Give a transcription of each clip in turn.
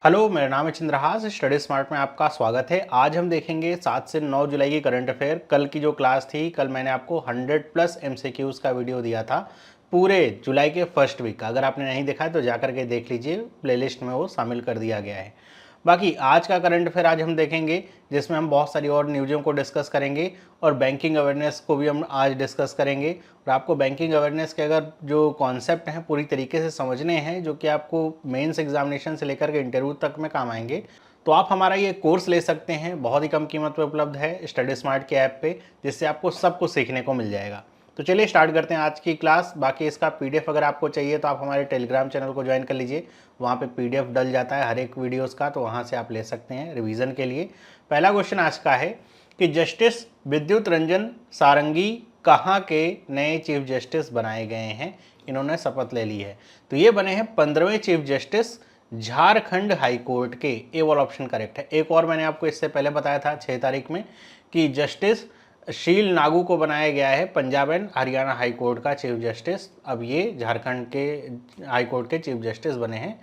Hello, मेरा नाम है चंद्रहास। स्टडी स्मार्ट में आपका स्वागत है। आज हम देखेंगे 7 से 9 जुलाई की करंट अफेयर। कल की जो क्लास थी, कल मैंने आपको 100+ एमसीक्यूज़ का वीडियो दिया था पूरे जुलाई के फर्स्ट वीक का। अगर आपने नहीं देखा है तो जाकर के देख लीजिए, प्लेलिस्ट में वो शामिल कर दिया गया है। बाकी आज का करंट अफेयर आज हम देखेंगे, जिसमें हम बहुत सारी और न्यूज़ों को डिस्कस करेंगे और बैंकिंग अवेयरनेस को भी हम आज डिस्कस करेंगे। और आपको बैंकिंग अवेयरनेस के अगर जो कॉन्सेप्ट हैं पूरी तरीके से समझने हैं, जो कि आपको मेंस एग्जामिनेशन से लेकर के इंटरव्यू तक में काम आएंगे, तो आप हमारा ये कोर्स ले सकते हैं। बहुत ही कम कीमत पे उपलब्ध है स्टडी स्मार्ट के ऐप पे, जिससे आपको सब कुछ सीखने को मिल जाएगा। तो चलिए स्टार्ट करते हैं आज की क्लास। बाकी इसका पीडीएफ अगर आपको चाहिए तो आप हमारे टेलीग्राम चैनल को ज्वाइन कर लीजिए। वहाँ पे पीडीएफ डल जाता है हर एक वीडियोस का, तो वहाँ से आप ले सकते हैं रिवीजन के लिए। पहला क्वेश्चन आज का है कि जस्टिस विद्युत रंजन सारंगी कहाँ के नए चीफ जस्टिस बनाए गए हैं। इन्होंने शपथ ले ली है। तो ये बने हैं 15वें chief justice Jharkhand high court के। ए वाला ऑप्शन करेक्ट है। एक और मैंने आपको इससे पहले बताया था 6 तारीख में कि जस्टिस शील नागू को बनाया गया है Punjab and Haryana high court का चीफ जस्टिस। अब ये झारखंड के हाई कोर्ट के चीफ जस्टिस बने हैं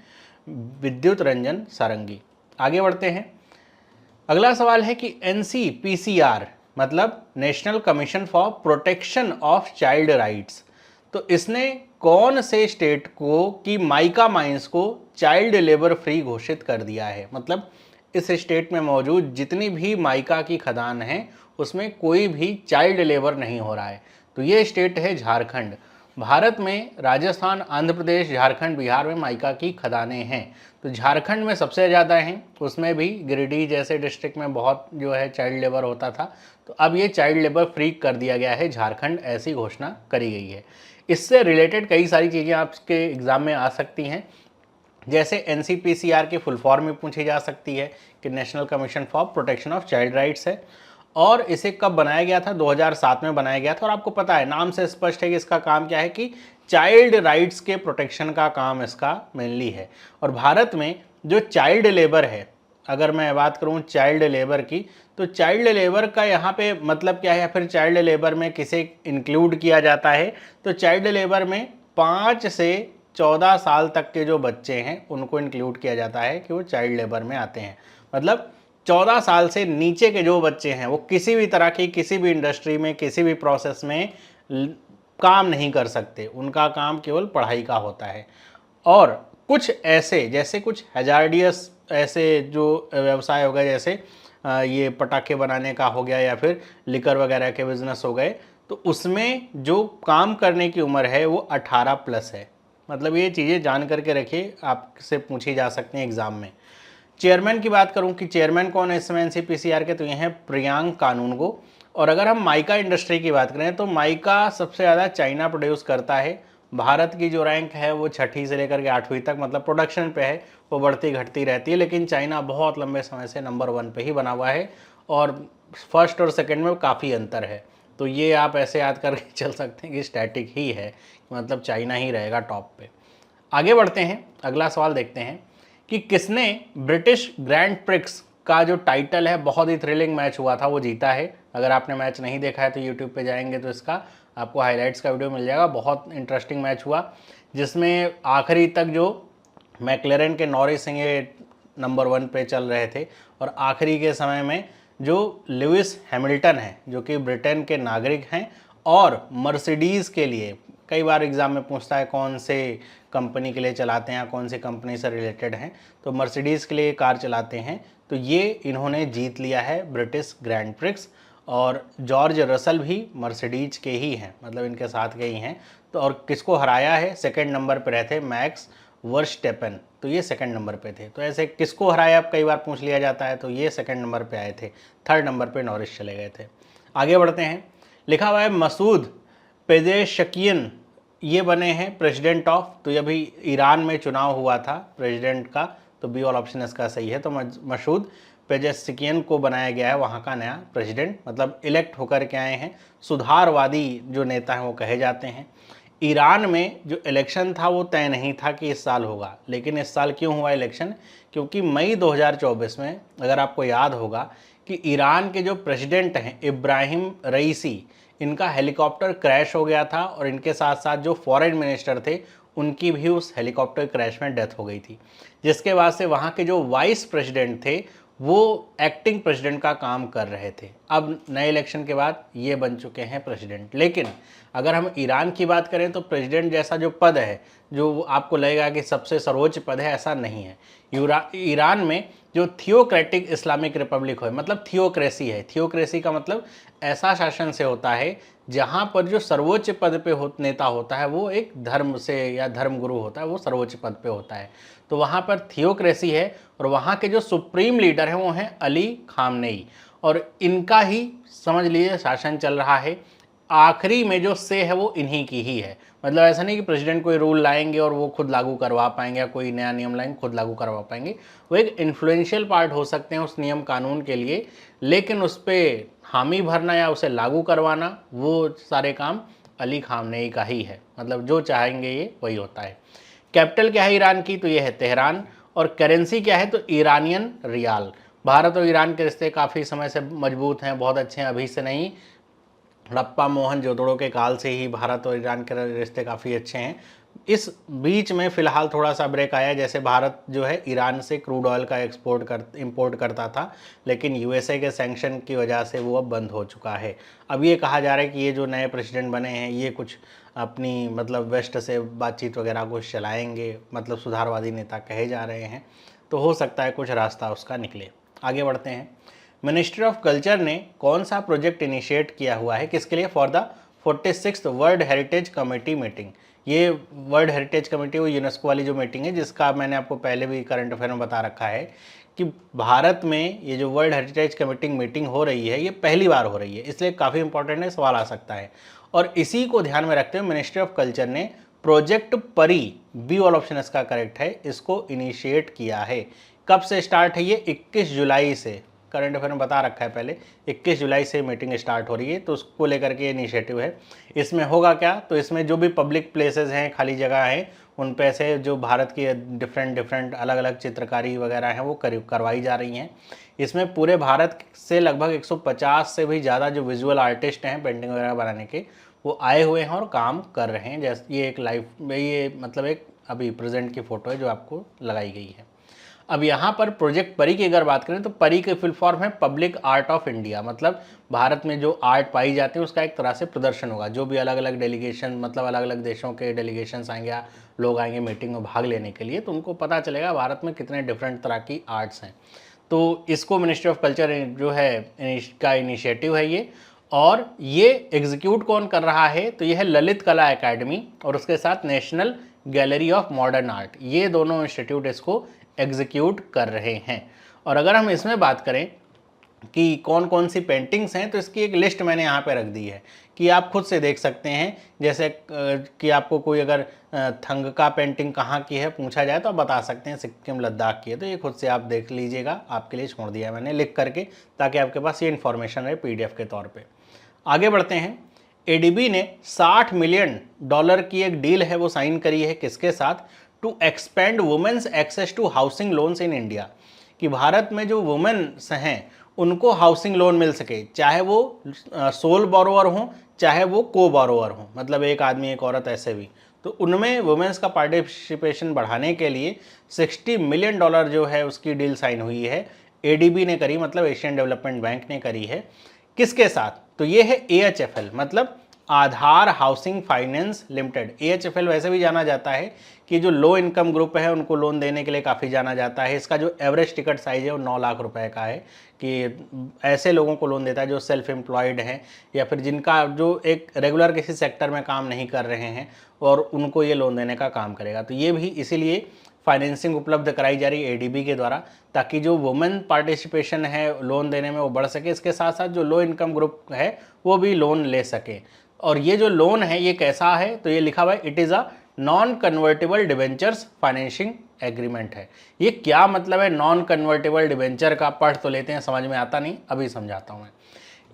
विद्युत रंजन सारंगी। आगे बढ़ते हैं। अगला सवाल है कि एनसीपीसीआर मतलब national commission for protection of child rights, तो इसने कौन से स्टेट को कि माइका माइंस को चाइल्ड लेबर फ्री घोषित कर दिया है। मतलब इस स्टेट में मौजूद जितनी भी माइका की खदान हैं उसमें कोई भी चाइल्ड लेबर नहीं हो रहा है। तो ये स्टेट है झारखंड। भारत में राजस्थान, आंध्र प्रदेश, झारखंड, बिहार में माइका की खदानें हैं। तो झारखंड में सबसे ज़्यादा हैं। उसमें भी गिरिडीह जैसे डिस्ट्रिक्ट में बहुत जो है चाइल्ड लेबर होता था। तो अब ये चाइल्ड लेबर फ्री कर दिया गया है झारखंड, ऐसी घोषणा करी गई है। इससे रिलेटेड कई सारी चीज़ें आपके एग्ज़ाम में आ सकती हैं, जैसे एनसीपीसीआर की फुल फॉर्म में पूछी जा सकती है कि national commission for protection of child rights है। और इसे कब बनाया गया था? 2007 में बनाया गया था। और आपको पता है, नाम से स्पष्ट है कि इसका काम क्या है कि चाइल्ड राइट्स के प्रोटेक्शन का काम इसका मेनली है। और भारत में जो चाइल्ड लेबर है, अगर मैं बात करूं चाइल्ड लेबर की, तो चाइल्ड लेबर का यहाँ पे मतलब क्या है, या फिर चाइल्ड लेबर में किसे इंक्लूड किया जाता है? तो चाइल्ड लेबर में 5 से 14 साल तक के जो बच्चे हैं उनको इंक्लूड किया जाता है कि वो चाइल्ड लेबर में आते हैं। मतलब 14 साल से नीचे के जो बच्चे हैं वो किसी भी तरह की किसी भी इंडस्ट्री में किसी भी प्रोसेस में काम नहीं कर सकते। उनका काम केवल पढ़ाई का होता है। और कुछ ऐसे, जैसे कुछ हैजार्डियस ऐसे जो व्यवसाय हो गए, जैसे ये पटाखे बनाने का हो गया या फिर लिकर वगैरह के बिजनेस हो गए, तो उसमें जो काम करने की उम्र है वो 18+ है। मतलब ये चीज़ें जान करके रखिए, आपसे पूछी जा सकती हैं एग्जाम में। चेयरमैन की बात करूं कि चेयरमैन कौन है इसमें एनसीपीसीआर के, तो ये हैं प्रियांक कानूनगो। और अगर हम माइका इंडस्ट्री की बात करें तो माइका सबसे ज़्यादा चाइना प्रोड्यूस करता है। भारत की जो रैंक है वो 6ठी से लेकर के 8वीं तक, मतलब प्रोडक्शन पे है, वो बढ़ती घटती रहती है। लेकिन चाइना बहुत लंबे समय से नंबर 1 पे ही बना हुआ है और फर्स्ट और सेकंड में काफ़ी अंतर है। तो ये आप ऐसे याद करके चल सकते हैं कि स्टैटिक ही है, मतलब चाइना ही रहेगा टॉप पे। आगे बढ़ते हैं, अगला सवाल देखते हैं कि किसने ब्रिटिश ग्रैंड प्रिक्स का जो टाइटल है, बहुत ही थ्रिलिंग मैच हुआ था, वो जीता है। अगर आपने मैच नहीं देखा है तो यूट्यूब पे जाएंगे तो इसका आपको हाइलाइट्स का वीडियो मिल जाएगा। बहुत इंटरेस्टिंग मैच हुआ, जिसमें आखिरी तक जो मैकलेरन के नॉरिस सिंह नंबर 1 पे चल रहे थे, और आखिरी के समय में जो लुइस हैमिल्टन है, जो कि ब्रिटेन के नागरिक हैं और मर्सिडीज़ के लिए, कई बार एग्जाम में पूछता है कौन से कंपनी के लिए चलाते हैं या कौन सी कंपनी से रिलेटेड हैं, तो मर्सिडीज़ के लिए कार चलाते हैं। तो ये इन्होंने जीत लिया है ब्रिटिश ग्रैंड प्रिक्स। और जॉर्ज रसल भी मर्सिडीज के ही हैं, मतलब इनके साथ के ही हैं। तो और किसको हराया है? सेकंड नंबर पर रहते मैक्स वर्स्टेपन, तो ये सेकंड नंबर पे थे। तो ऐसे किसको हराया अब कई बार पूछ लिया जाता है, तो ये सेकंड नंबर पे आए थे, थर्ड नंबर पे नॉरिस चले गए थे। आगे बढ़ते हैं। लिखा हुआ है मसूद पेजेशकियन, ये बने हैं प्रेसिडेंट ऑफ, तो ये अभी ईरान में चुनाव हुआ था प्रेसिडेंट का, तो बी वाला ऑप्शन इसका सही है। तो मसूद पेजेशकियन को बनाया गया है वहाँ का नया प्रेसिडेंट, मतलब इलेक्ट होकर के आए हैं। सुधारवादी जो नेता हैं वो कहे जाते हैं। ईरान में जो इलेक्शन था वो तय नहीं था कि इस साल होगा, लेकिन इस साल क्यों हुआ इलेक्शन? क्योंकि मई 2024 में, अगर आपको याद होगा, कि ईरान के जो प्रेसिडेंट हैं इब्राहिम रईसी, इनका हेलीकॉप्टर क्रैश हो गया था और इनके साथ साथ जो फॉरेन मिनिस्टर थे उनकी भी उस हेलीकॉप्टर क्रैश में डेथ हो गई थी, जिसके बाद से वहाँ के जो वाइस प्रेसिडेंट थे वो एक्टिंग प्रेसिडेंट का काम कर रहे थे। अब नए इलेक्शन के बाद ये बन चुके हैं प्रेसिडेंट। लेकिन अगर हम ईरान की बात करें तो प्रेसिडेंट जैसा जो पद है, जो आपको लगेगा कि सबसे सर्वोच्च पद है, ऐसा नहीं है। ईरान में जो थियोक्रेटिक इस्लामिक रिपब्लिक है, मतलब थियोक्रेसी है। थियोक्रेसी का मतलब ऐसा शासन से होता है जहाँ पर जो सर्वोच्च पद पे नेता होता है वो एक धर्म से या धर्मगुरु होता है, वो सर्वोच्च पद पे होता है। तो वहाँ पर थियोक्रेसी है और वहाँ के जो सुप्रीम लीडर हैं वो हैं अली खामनेई, और इनका ही समझ लीजिए शासन चल रहा है। आखिरी में जो से है वो इन्हीं की ही है। मतलब ऐसा नहीं कि प्रेसिडेंट कोई रूल लाएंगे और वो खुद लागू करवा पाएंगे, या कोई नया नियम लाएंगे खुद लागू करवा पाएंगे। वो एक इन्फ्लुएंशियल पार्ट हो सकते हैं उस नियम कानून के लिए, लेकिन उस पर हामी भरना या उसे लागू करवाना वो सारे काम अली खामनेई का ही है। मतलब जो चाहेंगे ये वही होता है। कैपिटल क्या है ईरान की? तो ये है तेहरान। और करेंसी क्या है? तो ईरानियन रियाल। भारत और ईरान के रिश्ते काफ़ी समय से मजबूत हैं, बहुत अच्छे हैं, अभी से नहीं। हड़प्पा मोहनजोदड़ो के काल से ही भारत और ईरान के रिश्ते काफ़ी अच्छे हैं। इस बीच में फ़िलहाल थोड़ा सा ब्रेक आया, जैसे भारत जो है ईरान से क्रूड ऑयल का इंपोर्ट करता था, लेकिन यूएसए के सैंक्शन की वजह से वो अब बंद हो चुका है। अब ये कहा जा रहा है कि ये जो नए प्रेसिडेंट बने हैं ये कुछ अपनी मतलब वेस्ट से बातचीत वगैरह कुछ चलाएंगे, मतलब सुधारवादी नेता कहे जा रहे हैं, तो हो सकता है कुछ रास्ता उसका निकले। आगे बढ़ते हैं। मिनिस्ट्री ऑफ कल्चर ने कौन सा प्रोजेक्ट इनिशिएट किया हुआ है, किसके लिए? For the 46th world heritage committee meeting. ये वर्ल्ड हेरिटेज कमेटी वो यूनेस्को वाली जो मीटिंग है, जिसका मैंने आपको पहले भी करंट अफेयर में बता रखा है कि भारत में ये जो वर्ल्ड हेरिटेज कमेटी मीटिंग हो रही है ये पहली बार हो रही है, इसलिए काफ़ी इंपॉर्टेंट है, सवाल आ सकता है। और इसी को ध्यान में रखते हुए मिनिस्ट्री ऑफ कल्चर ने प्रोजेक्ट परी, बी वाला ऑप्शन इसका करेक्ट है, इसको इनिशिएट किया है। कब से स्टार्ट है ये? 21 जुलाई से। करंट अफेयर में बता रखा है पहले, 21 जुलाई से मीटिंग स्टार्ट हो रही है, तो उसको लेकर के इनिशिएटिव है। इसमें होगा क्या? तो इसमें जो भी पब्लिक प्लेसेस हैं, खाली जगह हैं, उन पे से जो भारत की डिफरेंट अलग अलग चित्रकारी वगैरह हैं वो करवाई जा रही हैं। इसमें पूरे भारत से लगभग 150 से भी ज़्यादा जो विजुअल आर्टिस्ट हैं पेंटिंग वगैरह बनाने के, वो आए हुए हैं और काम कर रहे हैं। जैसे ये एक लाइव, ये मतलब एक अभी प्रेजेंट की फ़ोटो है जो आपको लगाई गई है। अब यहाँ पर प्रोजेक्ट परी की अगर बात करें तो परी की फुल फॉर्म है पब्लिक आर्ट ऑफ इंडिया। मतलब भारत में जो आर्ट पाई जाती है उसका एक तरह से प्रदर्शन होगा। जो भी अलग अलग डेलीगेशन, मतलब अलग अलग देशों के डेलीगेशंस आएंगे या लोग आएंगे मीटिंग में भाग लेने के लिए, तो उनको पता चलेगा भारत में कितने डिफरेंट तरह की आर्ट्स हैं। तो इसको मिनिस्ट्री ऑफ कल्चर जो है का इनिशिएटिव है ये। और ये एग्जीक्यूट कौन कर रहा है? तो ये है ललित कला एकेडमी और उसके साथ national gallery of modern art. ये दोनों इंस्टीट्यूट इसको एग्जीक्यूट कर रहे हैं। और अगर हम इसमें बात करें कि कौन कौन सी पेंटिंग्स हैं, तो इसकी एक लिस्ट मैंने यहाँ पे रख दी है कि आप खुद से देख सकते हैं। जैसे कि आपको कोई अगर थंगका पेंटिंग कहाँ की है पूछा जाए तो आप बता सकते हैं सिक्किम लद्दाख की है, तो ये खुद से आप देख लीजिएगा, आपके लिए छोड़ दिया मैंने लिख करके, ताकि आपके पास ये इन्फॉर्मेशन रहे PDF के तौर पर। आगे बढ़ते हैं। ADB ने $60 मिलियन की एक डील है वो साइन करी है, किसके साथ? To expand women's access to housing loans in India. कि भारत में जो वुमेन्स हैं उनको हाउसिंग लोन मिल सके, चाहे वो सोल बोरोवर हों चाहे वो को बोरोवर हों, मतलब एक आदमी एक औरत ऐसे भी। तो उनमें वुमेन्स का पार्टिसिपेशन बढ़ाने के लिए $60 मिलियन जो है उसकी डील साइन हुई है। ADB ने करी, मतलब एशियन डेवलपमेंट बैंक ने करी है। किसके साथ? तो ये है AHFL, मतलब आधार हाउसिंग फाइनेंस लिमिटेड। AHFL वैसे भी जाना जाता है कि जो लो इनकम ग्रुप है उनको लोन देने के लिए काफ़ी जाना जाता है। इसका जो एवरेज टिकट साइज है वो 9 लाख रुपए का है, कि ऐसे लोगों को लोन देता है जो सेल्फ एम्प्लॉयड हैं या फिर जिनका जो एक रेगुलर किसी सेक्टर में काम नहीं कर रहे हैं, और उनको ये लोन देने का काम करेगा। तो ये भी इसीलिए फाइनेंसिंग उपलब्ध कराई जा रही है ADB के द्वारा, ताकि जो वुमेन पार्टिसिपेशन है लोन देने में वो बढ़ सके। इसके साथ साथ जो लो इनकम ग्रुप है वो भी लोन ले सके। और ये जो लोन है ये कैसा है? तो ये लिखा हुआ है it is a non convertible debentures financing agreement है। ये क्या मतलब है नॉन कन्वर्टेबल डिवेंचर का? पढ़ तो लेते हैं, समझ में आता नहीं, अभी समझाता हूँ मैं।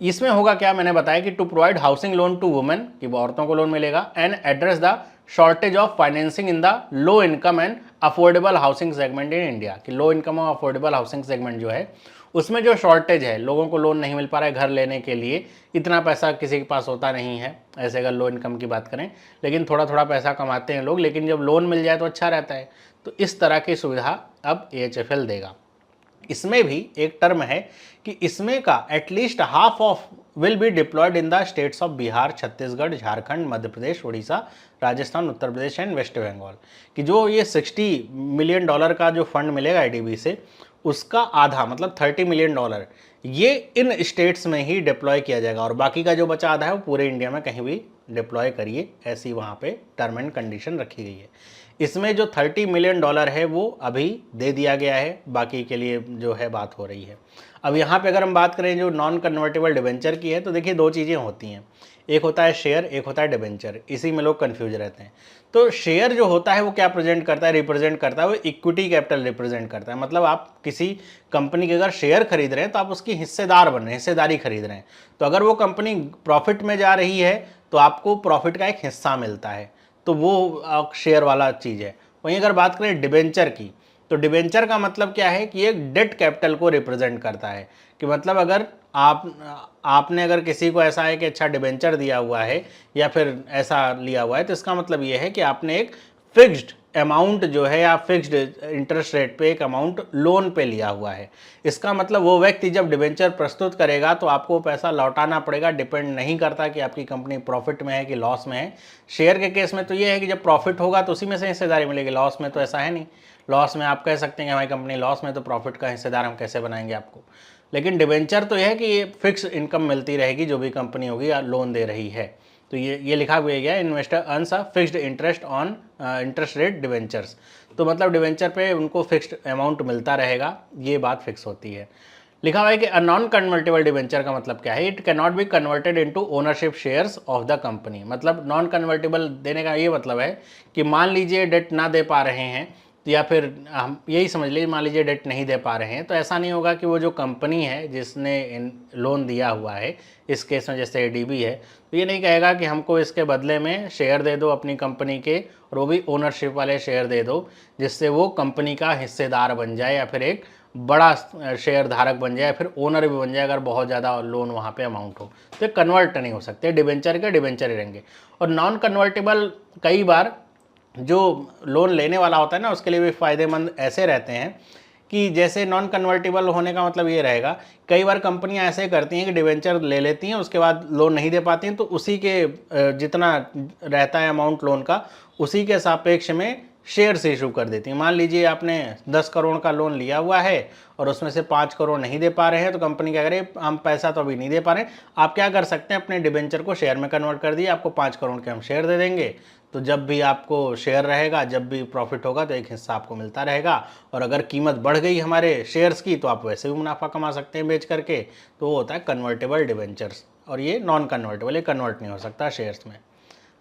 इसमें होगा क्या, मैंने बताया कि to provide housing loan to women, कि वो औरतों को लोन मिलेगा, and address the shortage of financing in the low income and affordable housing segment in India, कि लो इनकम और अफोर्डेबल हाउसिंग सेगमेंट जो है उसमें जो शॉर्टेज है, लोगों को लोन नहीं मिल पा रहा है घर लेने के लिए, इतना पैसा किसी के पास होता नहीं है ऐसे अगर लो इनकम की बात करें, लेकिन थोड़ा थोड़ा पैसा कमाते हैं लोग, लेकिन जब लोन मिल जाए तो अच्छा रहता है। तो इस तरह की सुविधा अब AHFL देगा। इसमें भी एक टर्म है कि इसमें का at least half of will be deployed in the states of Bihar, Chhattisgarh, Jharkhand, Madhya Pradesh, Orissa, Rajasthan, Uttar Pradesh and West Bengal, कि जो ये $60 मिलियन का जो फंड मिलेगा IDB से, उसका आधा मतलब $30 मिलियन ये इन स्टेट्स में ही डिप्लॉय किया जाएगा, और बाकी का जो बचा आधा है वो पूरे इंडिया में कहीं भी डिप्लॉय करिए, ऐसी वहाँ पे टर्म एंड कंडीशन रखी गई है। इसमें जो $30 मिलियन है वो अभी दे दिया गया है, बाकी के लिए जो है बात हो रही है। अब यहाँ पे अगर हम बात करें जो नॉन कन्वर्टेबल डिबेंचर की है, तो देखिए दो चीज़ें होती हैं, एक होता है शेयर, एक होता है डिबेंचर, इसी में लोग कन्फ्यूज रहते हैं। तो शेयर जो होता है वो क्या प्रेजेंट करता है, रिप्रेजेंट करता है, वो इक्विटी कैपिटल रिप्रेजेंट करता है। मतलब आप किसी कंपनी के अगर शेयर खरीद रहे हैं तो आप उसकी हिस्सेदार बन रहे हैं, हिस्सेदारी खरीद रहे हैं। तो अगर वो कंपनी प्रॉफिट में जा रही है तो आपको प्रॉफिट का एक हिस्सा मिलता है, तो वो शेयर वाला चीज़ है। वहीं अगर बात करें डिबेंचर की, तो डिबेंचर का मतलब क्या है कि ये डेट कैपिटल को रिप्रेजेंट करता है, कि मतलब अगर आपने अगर किसी को ऐसा है कि अच्छा डिबेंचर दिया हुआ है या फिर ऐसा लिया हुआ है, तो इसका मतलब ये है कि आपने एक फिक्स्ड अमाउंट जो है या फिक्स्ड इंटरेस्ट रेट पे एक अमाउंट लोन पे लिया हुआ है। इसका मतलब वो व्यक्ति जब डिबेंचर प्रस्तुत करेगा तो आपको पैसा लौटाना पड़ेगा, डिपेंड नहीं करता कि आपकी कंपनी प्रॉफिट में है कि लॉस में है। शेयर के केस में तो ये है कि जब प्रॉफिट होगा तो उसी में से हिस्सेदारी मिलेगी, लॉस में तो ऐसा है नहीं। लॉस में आप कह सकते हैं कि हमारी कंपनी लॉस में, तो प्रॉफिट का हिस्सेदार हम कैसे बनाएंगे आपको। लेकिन डिबेंचर तो यह है कि ये फिक्स इनकम मिलती रहेगी जो भी कंपनी होगी या लोन दे रही है। तो ये लिखा हुआ गया, investor earns a fixed interest on interest rate debentures. तो मतलब डिबेंचर पे उनको फिक्स्ड अमाउंट मिलता रहेगा, ये बात फिक्स होती है। लिखा हुआ है कि अ नॉन कन्वर्टेबल डिबेंचर का मतलब क्या है, it can not be converted into ownership shares of the company. मतलब नॉन कन्वर्टेबल देने का ये मतलब है कि मान लीजिए डेट ना दे पा रहे हैं, या फिर हम यही समझ लीजिए मान लीजिए डेट नहीं दे पा रहे हैं, तो ऐसा नहीं होगा कि वो जो कंपनी है जिसने लोन दिया हुआ है, इस केस में जैसे ADB है, तो ये नहीं कहेगा कि हमको इसके बदले में शेयर दे दो अपनी कंपनी के, और वो भी ओनरशिप वाले शेयर दे दो, जिससे वो कंपनी का हिस्सेदार बन जाए या फिर एक बड़ा शेयर धारक बन जाए, फिर ओनर भी बन जाए अगर बहुत ज़्यादा लोन वहाँ पे अमाउंट हो। तो कन्वर्ट नहीं हो सकते, डिबेंचर के डिबेंचर ही रहेंगे। और नॉन कन्वर्टेबल कई बार जो लोन लेने वाला होता है ना, उसके लिए भी फ़ायदेमंद ऐसे रहते हैं कि जैसे नॉन कन्वर्टेबल होने का मतलब ये रहेगा, कई बार कंपनियां ऐसे करती हैं कि डिबेंचर ले लेती हैं, उसके बाद लोन नहीं दे पाती हैं, तो उसी के जितना रहता है अमाउंट लोन का, उसी के सापेक्ष में शेयर्स इशू कर देती हैं। मान लीजिए आपने 10 करोड़ का लोन लिया हुआ है और उसमें से 5 करोड़ नहीं दे पा रहे हैं, तो कंपनी क्या करे, हम पैसा तो अभी नहीं दे पा रहे हैं, आप क्या कर सकते हैं, अपने डिबेंचर को शेयर में कन्वर्ट कर दिए, आपको 5 करोड़ के हम शेयर दे देंगे, तो जब भी आपको शेयर रहेगा, जब भी प्रॉफिट होगा तो एक हिस्सा आपको मिलता रहेगा, और अगर कीमत बढ़ गई हमारे शेयर्स की तो आप वैसे भी मुनाफा कमा सकते हैं बेच करके। तो वो होता है कन्वर्टेबल डिबेंचर्स, और ये नॉन कन्वर्टेबल, ये कन्वर्ट नहीं हो सकता शेयर्स में।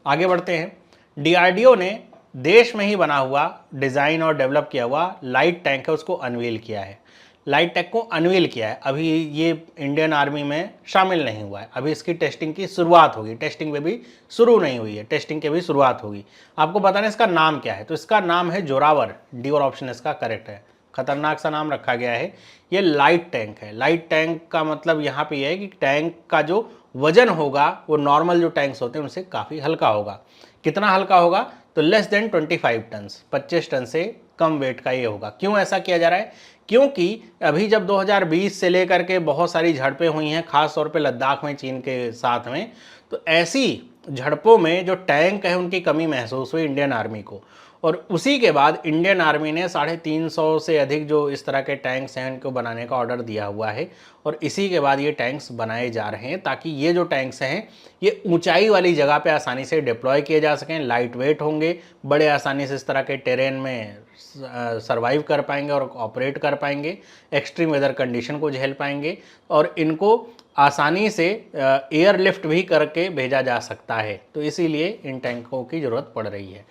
आगे बढ़ते हैं। DRDO ने देश में ही बना हुआ, डिज़ाइन और डेवलप किया हुआ लाइट टैंक है, उसको अनवील किया है। लाइट टैंक को अनवील किया है, अभी ये इंडियन आर्मी में शामिल नहीं हुआ है, अभी इसकी टेस्टिंग की शुरुआत होगी, टेस्टिंग पे भी शुरू नहीं हुई है, टेस्टिंग की भी शुरुआत होगी। आपको बताना इसका नाम क्या है, तो इसका नाम है जोरावर, डी और ऑप्शन इसका करेक्ट है। खतरनाक सा नाम रखा गया है। ये लाइट टैंक है। लाइट टैंक का मतलब यहाँ पे है कि टैंक का जो वजन होगा वो नॉर्मल जो टैंक्स होते हैं उनसे काफ़ी हल्का होगा। कितना हल्का होगा, तो लेस देन 25 टन, 25 टन से कम वेट का ये होगा। क्यों ऐसा किया जा रहा है, क्योंकि अभी जब 2020 से लेकर के बहुत सारी झड़पें हुई हैं, खास तौर पे लद्दाख में चीन के साथ में, तो ऐसी झड़पों में जो टैंक है उनकी कमी महसूस हुई इंडियन आर्मी को, और उसी के बाद इंडियन आर्मी ने 350 से अधिक जो इस तरह के टैंक्स हैं उनको बनाने का ऑर्डर दिया हुआ है, और इसी के बाद ये टैंक्स बनाए जा रहे हैं ताकि ये जो टैंक्स हैं ये ऊंचाई वाली जगह पे आसानी से डिप्लॉय किए जा सकें, लाइट वेट होंगे, बड़े आसानी से इस तरह के टेरेन में सर्वाइव कर पाएंगे और ऑपरेट कर पाएंगे, एक्सट्रीम वेदर कंडीशन को झेल पाएंगे, और इनको आसानी से एयर लिफ्ट भी करके भेजा जा सकता है। तो इसीलिए इन टैंकों की ज़रूरत पड़ रही है।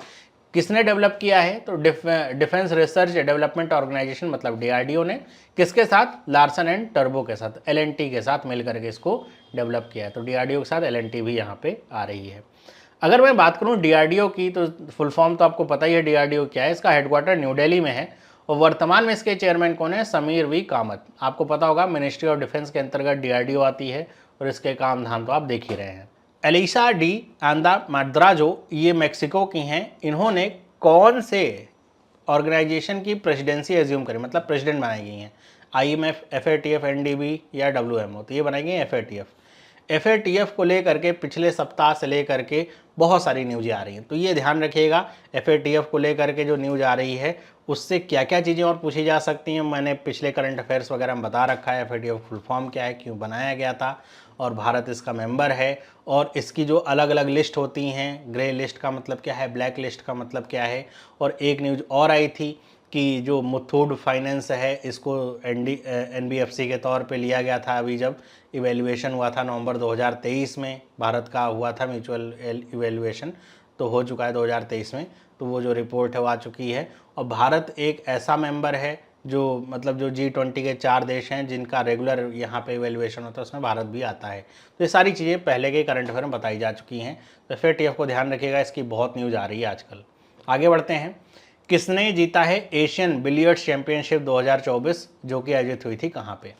किसने डेवलप किया है, तो डिफेंस रिसर्च डेवलपमेंट ऑर्गेनाइजेशन मतलब DRDO ने, किसके साथ, लार्सन एंड टर्बो के साथ, LNT के साथ मिलकर के इसको डेवलप किया है। तो DRDO के साथ LNT भी यहाँ पे आ रही है। अगर मैं बात करूं डीआरडीओ की, तो फुल फॉर्म तो आपको पता ही है डीआरडीओ क्या है। इसका हेडक्वार्टर न्यू दिल्ली में है और वर्तमान में इसके चेयरमैन कौन है? समीर वी कामत। आपको पता होगा मिनिस्ट्री ऑफ डिफेंस के अंतर्गत डीआरडीओ आती है और इसके काम धाम तो आप देख ही रहे हैं। एलिसा डी आंदा माद्राजो, ये मेक्सिको की हैं। इन्होंने कौन से ऑर्गेनाइजेशन की प्रेसिडेंसी एज्यूम करी, मतलब प्रेसिडेंट बनाई गई हैं? आईएमएफ, एफएटीएफ, एनडीबी या डब्ल्यूएमओ? तो ये बनाई गई एफएटीएफ। एफएटीएफ को लेकर के पिछले सप्ताह से लेकर के बहुत सारी न्यूज़ आ रही हैं, तो ये ध्यान रखिएगा एफएटीएफ को लेकर के जो न्यूज़ आ रही है उससे क्या क्या चीज़ें और पूछी जा सकती हैं। मैंने पिछले करंट अफेयर्स वगैरह में बता रखा है एफएटीएफ फुल फॉर्म क्या है, क्यों बनाया गया था और भारत इसका मेंबर है, और इसकी जो अलग अलग लिस्ट होती हैं, ग्रे लिस्ट का मतलब क्या है, ब्लैक लिस्ट का मतलब क्या है। और एक न्यूज़ और आई थी कि जो मुथूट फाइनेंस है इसको एनबीएफसी के तौर पे लिया गया था। अभी जब इवेल्युएशन हुआ था नवंबर 2023 में, भारत का हुआ था म्यूचुअल इवेल्युएशन, तो हो चुका है 2023 में, तो वो जो रिपोर्ट है वो आ चुकी है। और भारत एक ऐसा मेंबर है जो मतलब जो G20 के 4 देश हैं जिनका रेगुलर यहाँ पे इवेल्युएशन होता है, उसमें भारत भी आता है। तो ये सारी चीज़ें पहले के करंट अफेयर में बताई जा चुकी हैं। तो एफएटीएफ को ध्यान रखिएगा, इसकी बहुत न्यूज़ आ रही है आजकल। आगे बढ़ते हैं। किसने जीता है एशियन बिलियर्ड्स चैंपियनशिप 2024, जो कि आयोजित हुई थी कहाँ पे?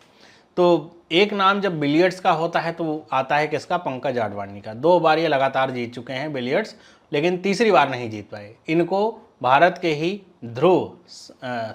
तो एक नाम जब बिलियर्ड्स का होता है तो आता है किसका? पंकज आडवाणी का। 2 बार ये लगातार जीत चुके हैं बिलियर्ड्स, लेकिन तीसरी बार नहीं जीत पाए। इनको भारत के ही ध्रुव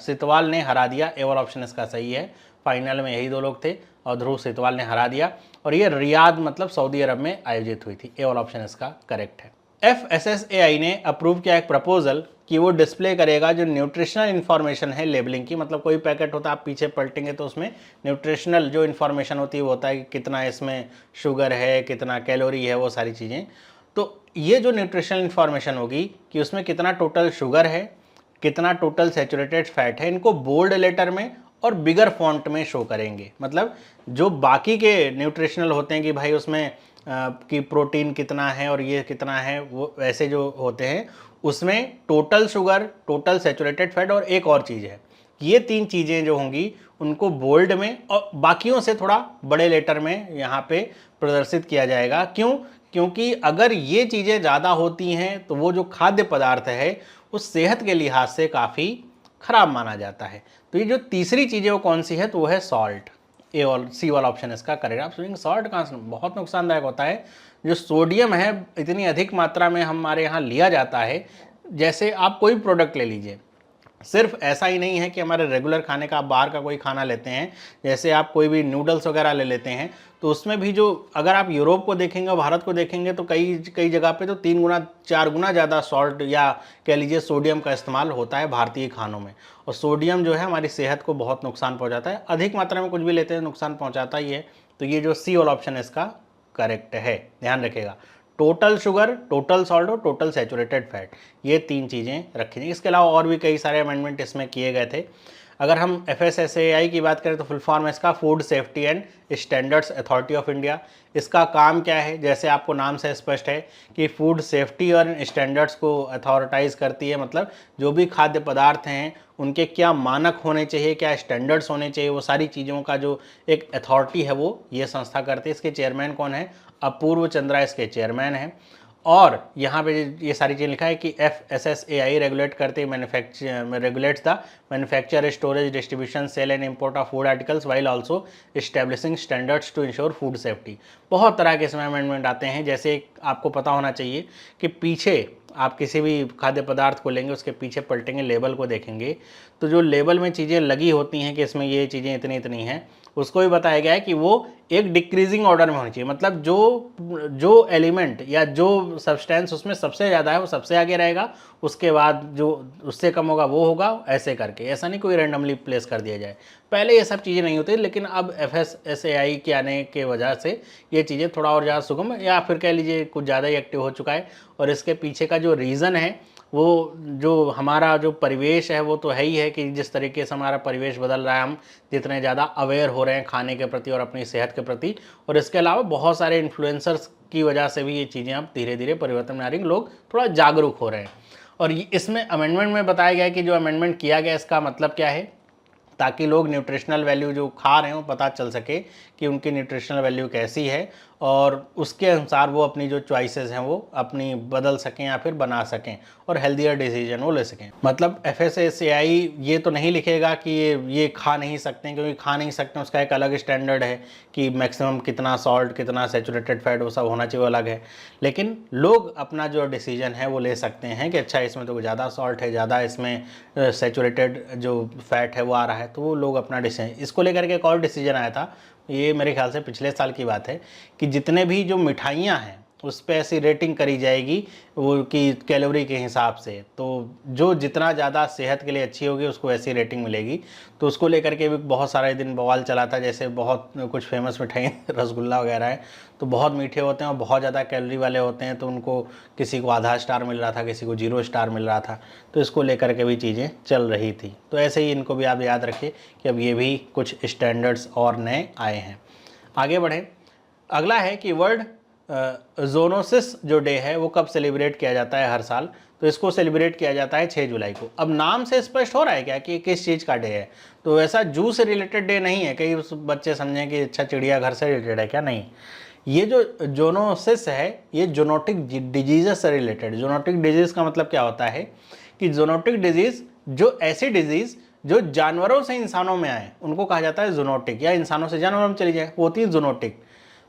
सितवाल ने हरा दिया। ए वाला ऑप्शन इसका सही है। फाइनल में यही 2 लोग थे और ध्रुव सितवाल ने हरा दिया, और ये रियाद मतलब सऊदी अरब में आयोजित हुई थी। ए वाला ऑप्शन इसका करेक्ट है। FSSAI ने अप्रूव किया एक प्रपोजल कि वो डिस्प्ले करेगा जो न्यूट्रिशनल इन्फॉर्मेशन है लेबलिंग की, मतलब कोई पैकेट होता है आप पीछे पलटेंगे तो उसमें न्यूट्रिशनल जो इन्फॉर्मेशन होती है वो होता है कि कितना इसमें शुगर है, कितना कैलोरी है, वो सारी चीज़ें। तो ये जो न्यूट्रिशनल इन्फॉर्मेशन होगी कि उसमें कितना टोटल शुगर है, कितना टोटल सैचुरेटेड फैट है, इनको बोल्ड लेटर में और बिगर फॉन्ट में शो करेंगे। मतलब जो बाकी के न्यूट्रिशनल होते हैं कि भाई उसमें कि प्रोटीन कितना है और ये कितना है, वो वैसे जो होते हैं उसमें total sugar, total saturated fat और एक और चीज़ है, ये 3 चीज़ें जो होंगी उनको बोल्ड में और बाकियों से थोड़ा बड़े लेटर में यहाँ पे प्रदर्शित किया जाएगा। क्यों? क्योंकि अगर ये चीज़ें ज़्यादा होती हैं तो वो जो खाद्य पदार्थ है उस सेहत के लिहाज से काफ़ी खराब माना जाता है। तो ये जो तीसरी चीज़ है वो कौन सी है? तो वो है सॉल्ट। ए और सी वाला ऑप्शन इसका करेक्ट। आप सोचेंगे सॉल्ट कहाँ से? बहुत नुकसानदायक होता है। जो सोडियम है इतनी अधिक मात्रा में हमारे यहाँ लिया जाता है। जैसे आप कोई प्रोडक्ट ले लीजिए, सिर्फ ऐसा ही नहीं है कि हमारे रेगुलर खाने का, आप बाहर का कोई खाना लेते हैं, जैसे आप कोई भी नूडल्स वगैरह ले लेते हैं, तो उसमें भी जो अगर आप यूरोप को देखेंगे और भारत को देखेंगे तो कई कई जगह पे तो 3 गुना 4 गुना ज़्यादा सॉल्ट या कह लीजिए सोडियम का इस्तेमाल होता है भारतीय खानों में। और सोडियम जो है हमारी सेहत को बहुत नुकसान पहुँचाता है। अधिक मात्रा में कुछ भी लेते हैं नुकसान पहुँचाता ही है। तो ये जो सी वाला ऑप्शन इसका करेक्ट है, ध्यान रखिएगा। टोटल शुगर, टोटल सॉल्ट और टोटल सैचुरेटेड फैट, ये 3 चीज़ें रखी जाएंगी। इसके अलावा और भी कई सारे अमेंडमेंट इसमें किए गए थे। अगर हम FSSAI की बात करें तो फुल फॉर्म है इसका food safety and standards authority of India. इसका काम क्या है? जैसे आपको नाम से स्पष्ट है कि फूड सेफ्टी और स्टैंडर्ड्स को अथॉरिटाइज करती है, मतलब जो भी खाद्य पदार्थ हैं उनके क्या मानक होने चाहिए, क्या स्टैंडर्ड्स होने चाहिए, वो सारी चीज़ों का जो एक अथॉरिटी है वो ये संस्था करती है। इसके चेयरमैन कौन है? अपूर्व चंद्रा इसके चेयरमैन हैं। और यहाँ पे ये सारी चीज़ लिखा है कि FSSAI रेगुलेट करते regulates the manufacture, storage, distribution, sale and import of food articles while also establishing standards to ensure food safety. बहुत तरह के इसमें अमेंडमेंट आते हैं। जैसे आपको पता होना चाहिए कि पीछे आप किसी भी खाद्य पदार्थ को लेंगे, उसके पीछे पलटेंगे, लेबल को देखेंगे, तो जो लेबल में चीज़ें लगी होती हैं कि इसमें ये चीज़ें इतनी इतनी हैं, उसको भी बताया गया है कि वो एक डिक्रीजिंग ऑर्डर में होनी चाहिए। मतलब जो एलिमेंट या जो सब्सटेंस उसमें सबसे ज़्यादा है वो सबसे आगे रहेगा, उसके बाद जो उससे कम होगा वो होगा, ऐसे करके। ऐसा नहीं कोई रैंडमली प्लेस कर दिया जाए। पहले ये सब चीज़ें नहीं होती, लेकिन अब FSSAI के आने के वजह से ये चीज़ें थोड़ा और ज़्यादा सुगम या फिर कह लीजिए कुछ ज़्यादा ही एक्टिव हो चुका है। और इसके पीछे का जो रीज़न है वो जो हमारा जो परिवेश है वो तो है ही है कि जिस तरीके से हमारा परिवेश बदल रहा है, हम जितने ज़्यादा अवेयर हो रहे हैं खाने के प्रति और अपनी सेहत के प्रति, और इसके अलावा बहुत सारे इन्फ्लुएंसर्स की वजह से भी ये चीज़ें अब धीरे धीरे परिवर्तन में आ रही हैं, लोग थोड़ा जागरूक हो रहे हैं। और इसमें अमेंडमेंट में बताया गया है कि जो अमेंडमेंट किया गया इसका मतलब क्या है ताकि लोग न्यूट्रिशनल वैल्यू जो खा रहे हो पता चल सके कि उनकी न्यूट्रिशनल वैल्यू कैसी है और उसके अनुसार वो अपनी जो चॉइसेस हैं वो अपनी बदल सकें या फिर बना सकें और हेल्दियर डिसीजन वो ले सकें। मतलब FSSAI ये तो नहीं लिखेगा कि ये खा नहीं सकते, क्योंकि खा नहीं सकते उसका एक अलग स्टैंडर्ड है कि मैक्सिमम कितना सॉल्ट, कितना सैचुरेटेड फैट वो सब होना चाहिए, वो अलग है। लेकिन लोग अपना जो डिसीजन है वो ले सकते हैं कि अच्छा इसमें तो ज़्यादा सॉल्ट है, ज़्यादा इसमें सैचुरेटेड जो फैट है वो आ रहा है, तो वो लोग अपना डिसीजन, इसको लेकर के एक और डिसीजन आया था, ये मेरे ख्याल से पिछले साल की बात है, कि जितने भी जो मिठाइयाँ हैं उस पर ऐसी रेटिंग करी जाएगी वो कि कैलोरी के हिसाब से, तो जो जितना ज़्यादा सेहत के लिए अच्छी होगी उसको ऐसी रेटिंग मिलेगी। तो उसको लेकर के भी बहुत सारे दिन बवाल चला था, जैसे बहुत कुछ फेमस मिठाई रसगुल्ला वगैरह है तो बहुत मीठे होते हैं और बहुत ज़्यादा कैलोरी वाले होते हैं, तो उनको किसी को आधा स्टार मिल रहा था, किसी को 0 स्टार मिल रहा था, तो इसको लेकर के भी चीज़ें चल रही थी। तो ऐसे ही इनको भी आप याद रखिए कि अब ये भी कुछ स्टैंडर्ड्स और नए आए हैं। आगे बढ़ें, अगला है कि वर्ल्ड ज़ोनोसिस जो डे है वो कब सेलिब्रेट किया जाता है हर साल, तो इसको सेलिब्रेट किया जाता है 6 जुलाई को। अब नाम से स्पष्ट हो रहा है क्या कि किस चीज़ का डे है, तो ऐसा जू से रिलेटेड डे नहीं है, कई बच्चे समझें कि अच्छा चिड़ियाघर से रिलेटेड है क्या, नहीं। ये जो जोनोसिस है ये जोनोटिक डिजीज़ से रिलेटेड। जोनोटिक डिजीज़ का मतलब क्या होता है कि जोनोटिक डिजीज़ जो ऐसी डिजीज़ जो जानवरों से इंसानों में आए उनको कहा जाता है जोनोटिक, या इंसानों से जानवरों में चली जाए वो होती है जोनोटिक।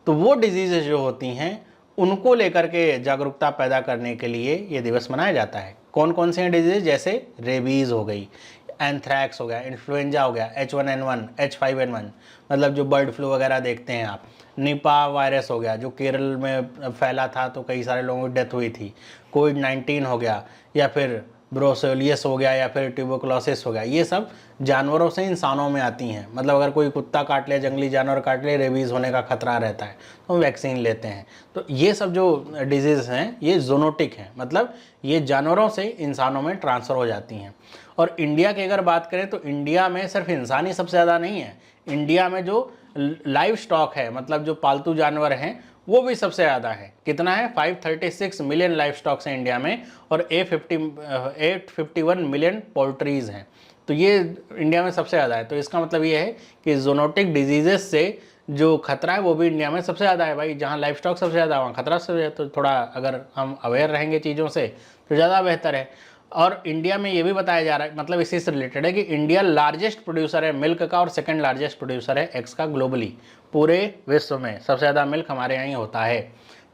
तो वो डिजीज़ेज जो होती हैं उनको लेकर के जागरूकता पैदा करने के लिए ये दिवस मनाया जाता है। कौन कौन से हैं डिजीज़, जैसे रेबीज़ हो गई, एंथ्रैक्स हो गया, इन्फ्लुएंजा हो गया, H1N1, H5N1 मतलब जो बर्ड फ्लू वगैरह देखते हैं आप, निपा वायरस हो गया जो केरल में फैला था तो कई सारे लोगों की डेथ हुई थी, कोविड-19 हो गया, या फिर ब्रोसेलियस हो गया, या फिर ट्यूबरकुलोसिस हो गया, ये सब जानवरों से इंसानों में आती हैं। मतलब अगर कोई कुत्ता काट ले, जंगली जानवर काट ले, रेबीज़ होने का खतरा रहता है तो हम वैक्सीन लेते हैं। तो ये सब जो डिजीज़ हैं ये जोनोटिक हैं, मतलब ये जानवरों से इंसानों में ट्रांसफ़र हो जाती हैं। और इंडिया की अगर बात करें तो इंडिया में सिर्फ इंसान ही सबसे ज़्यादा नहीं है, इंडिया में जो लाइव स्टॉक है, मतलब जो पालतू जानवर हैं वो भी सबसे ज़्यादा है। कितना है, 536 मिलियन लाइव स्टॉक्स हैं इंडिया में, और 851 मिलियन पोल्ट्रीज़ हैं। तो ये इंडिया में सबसे ज़्यादा है। तो इसका मतलब ये है कि जोनोटिक डिजीज़ से जो खतरा है वो भी इंडिया में सबसे ज़्यादा है। भाई जहाँ लाइफ स्टॉक सबसे ज़्यादा वहाँ खतरा सबसे ज़्यादा, तो थोड़ा अगर हम अवेयर रहेंगे चीज़ों से तो ज़्यादा बेहतर है। और इंडिया में ये भी बताया जा रहा है, मतलब इसी से रिलेटेड है, कि इंडिया लार्जेस्ट प्रोड्यूसर है मिल्क का और सेकंड लार्जेस्ट प्रोड्यूसर है एग्स का ग्लोबली। पूरे विश्व में सबसे ज़्यादा मिल्क हमारे यहाँ ही होता है।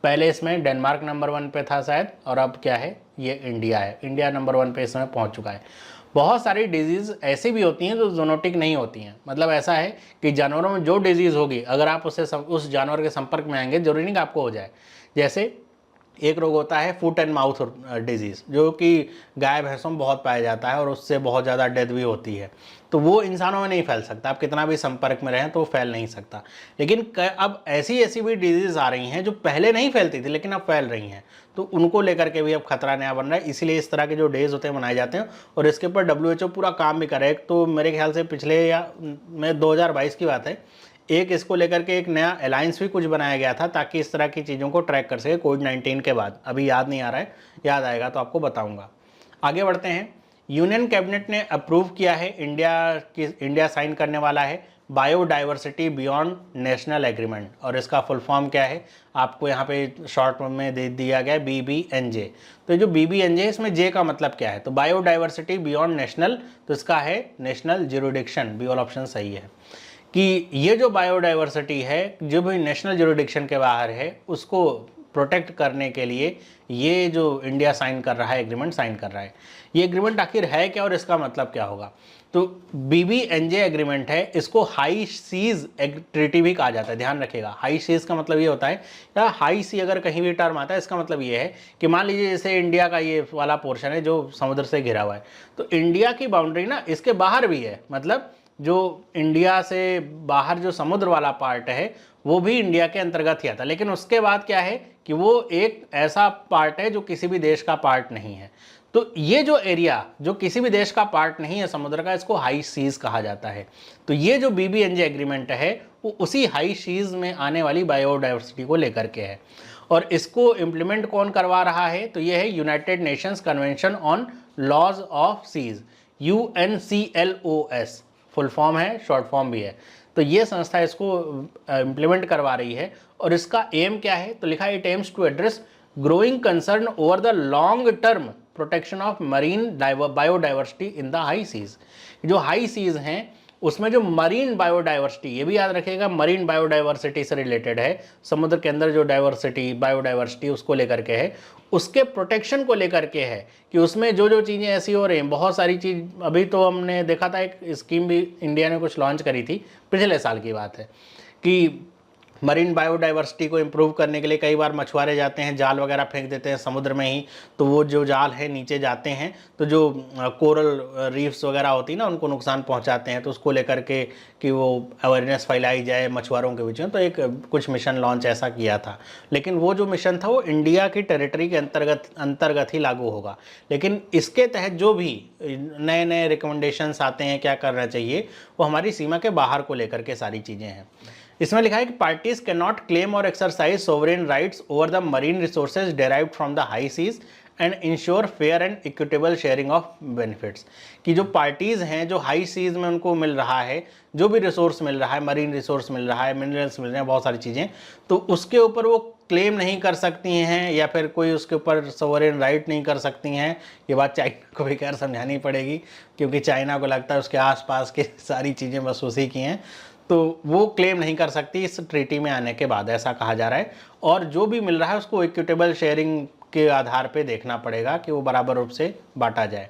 पहले इसमें डेनमार्क नंबर 1 पे था शायद, और अब क्या है, ये इंडिया है। इंडिया नंबर 1 पे इसमें पहुँच चुका है। बहुत सारी डिजीज़ ऐसी भी होती हैं जो जोनोटिक नहीं होती हैं। मतलब ऐसा है कि जानवरों में जो डिजीज़ होगी अगर आप उस जानवर के संपर्क में आएंगे, जरूरी नहीं कि आपको हो जाए। जैसे एक रोग होता है फुट एंड माउथ डिजीज़, जो कि गाय भैंसों में बहुत पाया जाता है और उससे बहुत ज़्यादा डेथ भी होती है। तो वो इंसानों में नहीं फैल सकता, आप कितना भी संपर्क में रहें तो वो फैल नहीं सकता। लेकिन अब ऐसी भी डिजीज़ आ रही हैं जो पहले नहीं फैलती थी लेकिन अब फैल रही हैं, तो उनको लेकर के भी अब खतरा नया बन रहा है। इसीलिए इस तरह के जो डेज होते हैं मनाए जाते हैं, और इसके ऊपर WHO पूरा काम भी कर रहा है। एक तो मेरे ख्याल से पिछले या में 2022 की बात है, एक इसको लेकर के एक नया अलायंस भी कुछ बनाया गया था ताकि इस तरह की चीज़ों को ट्रैक कर सके कोविड-19 के बाद। अभी याद नहीं आ रहा है, याद आएगा तो आपको बताऊंगा। आगे बढ़ते हैं। यूनियन कैबिनेट ने अप्रूव किया है, इंडिया साइन करने वाला है बायोडाइवर्सिटी बियॉन्ड नेशनल एग्रीमेंट, और इसका फुल फॉर्म क्या है आपको यहाँ पे शॉर्ट में दे दिया गया है, BBNJ। तो जो BBNJ इसमें J का मतलब क्या है, तो बायोडाइवर्सिटी बियॉन्ड नेशनल, तो इसका है नेशनल ज्यूरिडिक्शन, बी वाला ऑप्शन सही है। कि ये जो बायोडाइवर्सिटी है जो भी नेशनल ज्यूरिडिक्शन के बाहर है उसको प्रोटेक्ट करने के लिए ये जो इंडिया साइन कर रहा है, एग्रीमेंट साइन कर रहा है। ये एग्रीमेंट आखिर है क्या और इसका मतलब क्या होगा, तो BBNJ एग्रीमेंट है, इसको हाई सीज ट्रीटी भी कहा जाता है। ध्यान रखिएगा, हाई सीज का मतलब ये होता है, या हाई सी अगर कहीं भी टर्म आता है इसका मतलब ये है कि मान लीजिए जैसे इंडिया का ये वाला पोर्शन है जो समुद्र से घिरा हुआ है, तो इंडिया की बाउंड्री ना इसके बाहर भी है। मतलब जो इंडिया से बाहर जो समुद्र वाला पार्ट है वो भी इंडिया के अंतर्गत ही आता है, लेकिन उसके बाद क्या है कि वो एक ऐसा पार्ट है जो किसी भी देश का पार्ट नहीं है। तो ये जो एरिया जो किसी भी देश का पार्ट नहीं है समुद्र का, इसको हाई सीज कहा जाता है। तो ये जो BBNJ एग्रीमेंट है वो उसी हाई सीज में आने वाली बायोडाइवर्सिटी को लेकर के है। और इसको इम्प्लीमेंट कौन करवा रहा है, तो ये है United Nations convention on laws of seas, UNCLOS। Full form है, शॉर्ट फॉर्म भी है। तो ये संस्था इसको इम्प्लीमेंट करवा रही है और इसका एम क्या है, तो लिखा है it aims to address growing concern over the long term protection of marine biodiversity in the high seas. जो हाई सीज हैं उसमें जो मरीन बायोडाइवर्सिटी, ये भी याद रखिएगा, मरीन बायोडाइवर्सिटी से रिलेटेड है, समुद्र के अंदर जो डाइवर्सिटी बायोडाइवर्सिटी उसको लेकर के है, उसके प्रोटेक्शन को लेकर के है कि उसमें जो जो चीज़ें ऐसी हो रही हैं, बहुत सारी चीज़। अभी तो हमने देखा था एक स्कीम भी इंडिया ने कुछ लॉन्च करी थी, पिछले साल की बात है, कि मरीन बायोडाइवर्सिटी को इम्प्रूव करने के लिए कई बार मछुआरे जाते हैं, जाल वगैरह फेंक देते हैं समुद्र में ही, तो वो जो जाल है नीचे जाते हैं तो जो कोरल रीफ्स वगैरह होती है ना, उनको नुकसान पहुंचाते हैं। तो उसको लेकर के कि वो अवेयरनेस फैलाई जाए मछुआरों के बीच में, तो एक कुछ मिशन लॉन्च ऐसा किया था। लेकिन वो जो मिशन था वो इंडिया की टेरिटरी के अंतर्गत ही लागू होगा। लेकिन इसके तहत जो भी नए नए रिकमेंडेशंस आते हैं क्या करना चाहिए, वो हमारी सीमा के बाहर को लेकर के सारी चीज़ें हैं। इसमें लिखा है कि पार्टीज कैन नॉट क्लेम और exercise sovereign rights over the marine resources derived from the high seas and ensure fair and equitable sharing of benefits. कि जो पार्टीज हैं जो हाई सीज में उनको मिल रहा है, जो भी रिसोर्स मिल रहा है, मरीन रिसोर्स मिल रहा है, मिनरल्स मिल रहे हैं, बहुत सारी चीज़ें, तो उसके ऊपर वो क्लेम नहीं कर सकती हैं या फिर कोई उसके ऊपर सोवरेन राइट नहीं कर सकती हैं। ये बात चाइना को भी खैर समझानी पड़ेगी, क्योंकि चाइना को लगता है उसके आसपास की सारी चीज़ें बस उसी की हैं, तो वो क्लेम नहीं कर सकती इस ट्रीटी में आने के बाद, ऐसा कहा जा रहा है। और जो भी मिल रहा है उसको इक्विटेबल शेयरिंग के आधार पे देखना पड़ेगा कि वो बराबर रूप से बांटा जाए।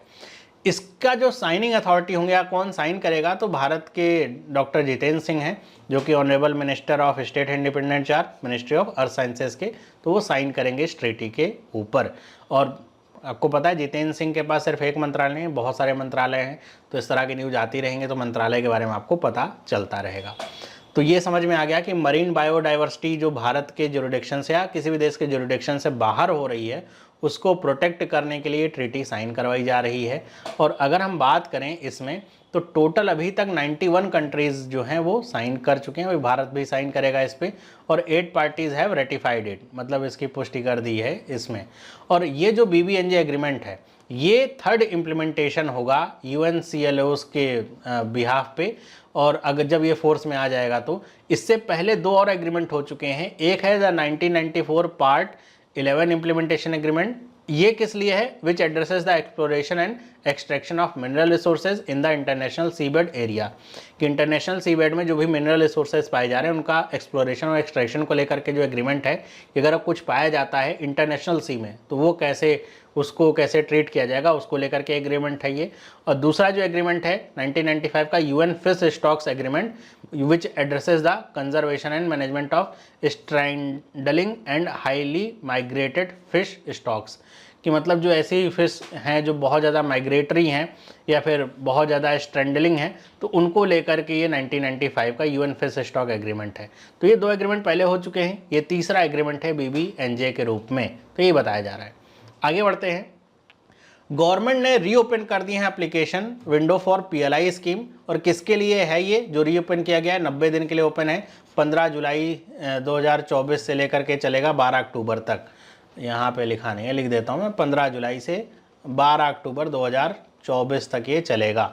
इसका जो साइनिंग अथॉरिटी होंगे या कौन साइन करेगा, तो भारत के डॉक्टर जितेंद्र सिंह हैं, जो कि honourable minister of state independent charge ministry of earth sciences के, तो वो साइन करेंगे इस ट्रीटी के ऊपर। और आपको पता है जितेंद्र सिंह के पास सिर्फ एक मंत्रालय नहीं, बहुत सारे मंत्रालय हैं, तो इस तरह की न्यूज़ आती रहेंगे तो मंत्रालय के बारे में आपको पता चलता रहेगा। तो ये समझ में आ गया कि मरीन बायोडाइवर्सिटी जो भारत के ज्यूरिडिक्शन से या किसी भी देश के ज्यूरिडिक्शन से बाहर हो रही है, उसको प्रोटेक्ट करने के लिए ट्रीटी साइन करवाई जा रही है। और अगर हम बात करें इसमें, तो टोटल अभी तक 91 कंट्रीज़ जो हैं वो साइन कर चुके हैं, अभी भारत भी साइन करेगा इस पर, और 8 पार्टीज़ हैव रेटिफाइड इट, मतलब इसकी पुष्टि कर दी है इसमें। और ये जो BBNJ एग्रीमेंट है, ये थर्ड इम्प्लीमेंटेशन होगा UNCLOS के बिहाफ पे, और अगर जब ये फोर्स में आ जाएगा तो इससे पहले 2 और एग्रीमेंट हो चुके हैं। एक है द 1994 पार्ट 11 इम्प्लीमेंटेशन एग्रीमेंट, ये किस लिए है, which addresses the exploration and extraction of mineral resources in the international seabed area. कि इंटरनेशनल सीबेड में जो भी मिनरल रिसोर्सेज पाए जा रहे हैं उनका एक्सप्लोरेशन और एक्सट्रैक्शन को लेकर के जो एग्रीमेंट है, कि अगर कुछ पाया जाता है इंटरनेशनल सी में तो वो कैसे, उसको कैसे ट्रीट किया जाएगा, उसको लेकर के एग्रीमेंट है ये। और दूसरा जो एग्रीमेंट है 1995 का UN fish stocks agreement, which addresses the conservation and management of straddling and highly migrated fish stocks. कि मतलब जो ऐसी फिश हैं जो बहुत ज़्यादा माइग्रेटरी हैं या फिर बहुत ज़्यादा स्ट्रैंडलिंग हैं, तो उनको लेकर के ये 1995 का UN फिश स्टॉक एग्रीमेंट है। तो ये 2 एग्रीमेंट पहले हो चुके हैं, ये तीसरा एग्रीमेंट है BBNJ के रूप में, तो ये बताया जा रहा है। आगे बढ़ते हैं। गवर्नमेंट ने रीओपन कर दी है application window for PLI scheme, और किसके लिए है ये जो रीओपन किया गया है, 90 दिन के लिए ओपन है, 15 जुलाई 2024 से लेकर के चलेगा 12 अक्टूबर तक। यहाँ पे लिखा नहीं है, लिख देता हूँ मैं, 15 जुलाई से 12 अक्टूबर 2024 तक ये चलेगा।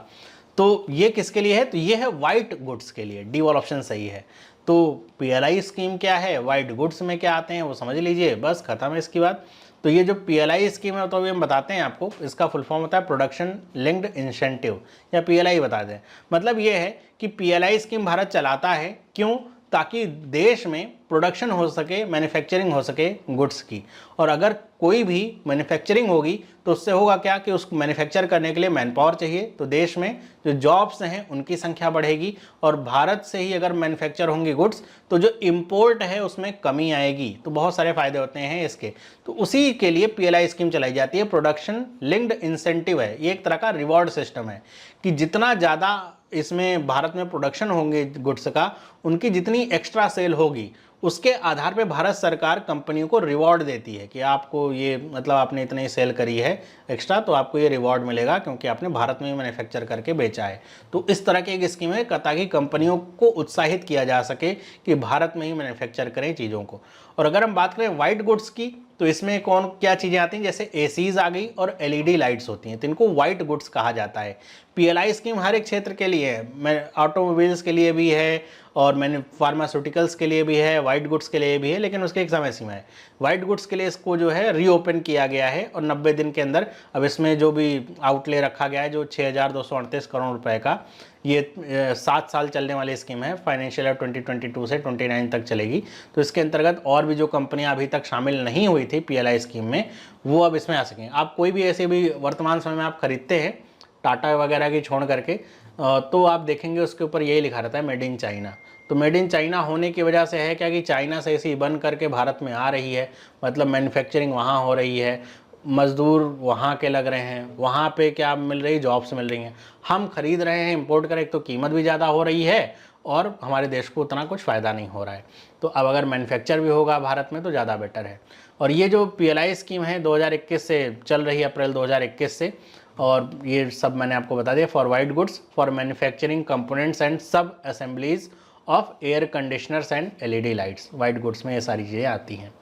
तो ये किसके लिए है, तो ये है वाइट गुड्स के लिए, डी वाला ऑप्शन सही है। तो PLI स्कीम क्या है, वाइट गुड्स में क्या आते हैं वो समझ लीजिए, बस खत्म है इसकी बात। तो ये जो PLI स्कीम है तो अभी हम बताते हैं आपको, इसका फुल फॉर्म होता है प्रोडक्शन लिंक्ड इंसेंटिव, या PLI बता दें। मतलब ये है कि PLI स्कीम भारत चलाता है, क्यों, ताकि देश में प्रोडक्शन हो सके, मैन्युफैक्चरिंग हो सके गुड्स की। और अगर कोई भी मैन्युफैक्चरिंग होगी तो उससे होगा क्या कि उसको मैन्युफैक्चर करने के लिए मैन पावर चाहिए, तो देश में जो जॉब्स हैं उनकी संख्या बढ़ेगी, और भारत से ही अगर मैन्युफैक्चर होंगी गुड्स तो जो इंपोर्ट है उसमें कमी आएगी। तो बहुत सारे फायदे होते हैं इसके, तो उसी के लिए PLI स्कीम चलाई जाती है। प्रोडक्शन लिंक्ड इंसेंटिव है, ये एक तरह का रिवॉर्ड सिस्टम है कि जितना ज़्यादा इसमें भारत में प्रोडक्शन होंगे गुड्स का, उनकी जितनी एक्स्ट्रा सेल होगी उसके आधार पे भारत सरकार कंपनियों को रिवॉर्ड देती है कि आपको ये, मतलब आपने इतनी सेल करी है एक्स्ट्रा तो आपको ये रिवॉर्ड मिलेगा क्योंकि आपने भारत में ही मैन्युफैक्चर करके बेचा है। तो इस तरह की एक स्कीम है ताकि कंपनियों को उत्साहित किया जा सके कि भारत में ही मैन्युफैक्चर करें चीज़ों को। और अगर हम बात करें वाइट गुड्स की, तो इसमें कौन क्या चीज़ें आती हैं, जैसे ACs आ गई और LED लाइट्स होती हैं, तो इनको वाइट गुड्स कहा जाता है। पीएलआई स्कीम हर एक क्षेत्र के लिए है, मैं ऑटोमोबाइल्स के लिए भी है और मैंने फार्मास्यूटिकल्स के लिए भी है, वाइट गुड्स के लिए भी है, लेकिन उसके एक समय सीमा है। वाइट गुड्स के लिए इसको जो है रीओपन किया गया है और 90 दिन के अंदर अब इसमें जो भी आउटले रखा गया है जो 6,238 करोड़ रुपए का, ये 7 साल चलने वाली स्कीम है, फाइनेंशियल ईयर 2022 से 29 तक चलेगी। तो इसके अंतर्गत और भी जो कंपनियां अभी तक शामिल नहीं हुई थी पीएलआई स्कीम में, वो अब इसमें आ सकें। आप कोई भी ऐसे भी वर्तमान समय में आप खरीदते हैं टाटा वगैरह की छोड़ करके, तो आप देखेंगे उसके ऊपर यही लिखा रहता है मेड इन चाइना। तो मेड इन चाइना होने की वजह से है क्या कि चाइना से ऐसी बन करके भारत में आ रही है, मतलब मैन्युफैक्चरिंग वहाँ हो रही है, मजदूर वहाँ के लग रहे हैं, वहाँ पे क्या मिल रही, जॉब्स मिल रही हैं, हम खरीद रहे हैं, इंपोर्ट करें, एक तो कीमत भी ज़्यादा हो रही है और हमारे देश को उतना कुछ फ़ायदा नहीं हो रहा है। तो अब अगर मैन्युफैक्चर भी होगा भारत में तो ज़्यादा बेटर है। और ये जो पीएलआई स्कीम है 2021 से चल रही है, अप्रैल 2021 से, और ये सब मैंने आपको बता दिया। For white goods for manufacturing components and sub assemblies of air conditioners and LED lights, white goods में ये सारी चीज़ें आती हैं।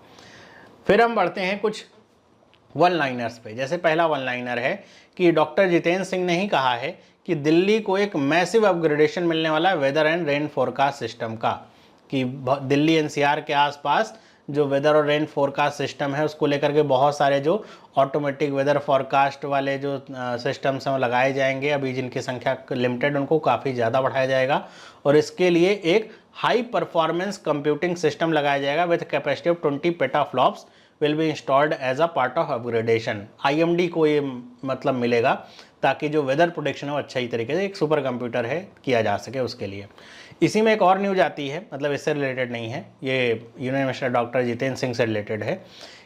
फिर हम बढ़ते हैं कुछ वन लाइनर्स पे। जैसे पहला वन लाइनर है कि डॉक्टर जितेंद्र सिंह ने ही कहा है कि दिल्ली को एक मैसिव अपग्रेडेशन मिलने वाला है weather and rain forecast system का, कि दिल्ली एनसीआर के आसपास जो वेदर और रेन फोरकास्ट सिस्टम है उसको लेकर के बहुत सारे जो ऑटोमेटिक वेदर फोरकास्ट वाले जो सिस्टम्स हैं वो लगाए जाएंगे। अभी जिनकी संख्या लिमिटेड, उनको काफ़ी ज़्यादा बढ़ाया जाएगा और इसके लिए एक हाई परफॉर्मेंस कंप्यूटिंग सिस्टम लगाया जाएगा with capacity of 20 petaflops will be installed as a part of upgradation. IMD को ये मतलब मिलेगा ताकि जो वेदर प्रोडिक्शन है वो अच्छा ही तरीके से, एक सुपर कंप्यूटर है, किया जा सके उसके लिए। इसी में एक और न्यूज आती है, मतलब इससे रिलेटेड नहीं है, ये union minister doctor Jitendra Singh से रिलेटेड है,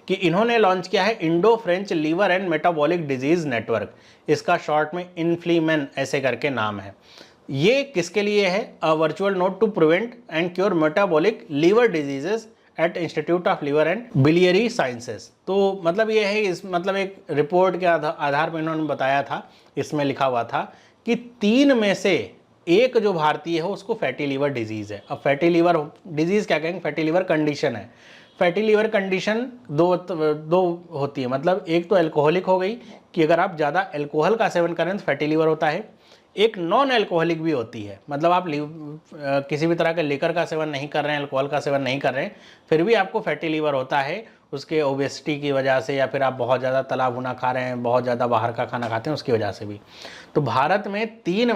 कि इन्होंने लॉन्च किया है Indo French liver and metabolic disease network. इसका शॉर्ट में इन्फ्लीमेन ऐसे करके नाम है। ये किसके लिए है? A virtual node to prevent and cure metabolic liver diseases at institute of liver and biliary sciences. तो मतलब ये है, इस मतलब एक रिपोर्ट के आधार पर इन्होंने बताया था, इसमें लिखा हुआ था कि 3 में से एक जो भारतीय है उसको फैटी लीवर डिजीज़ है। अब फैटी लीवर डिजीज़ क्या कहेंगे, फैटी लीवर कंडीशन है। फैटी लीवर कंडीशन दो होती है, मतलब एक तो अल्कोहलिक हो गई कि अगर आप ज़्यादा अल्कोहल का सेवन करें तो फैटी लीवर होता है। एक नॉन अल्कोहलिक भी होती है, मतलब आप किसी भी तरह के लिकर का सेवन नहीं कर रहे हैं, अल्कोहल का सेवन नहीं कर रहे हैं, फिर भी आपको फैटी लीवर होता है, उसके ओबेसिटी की वजह से, या फिर आप बहुत ज़्यादा तला भुना खा रहे हैं, बहुत ज़्यादा बाहर का खाना खाते हैं, उसकी वजह से भी। तो भारत में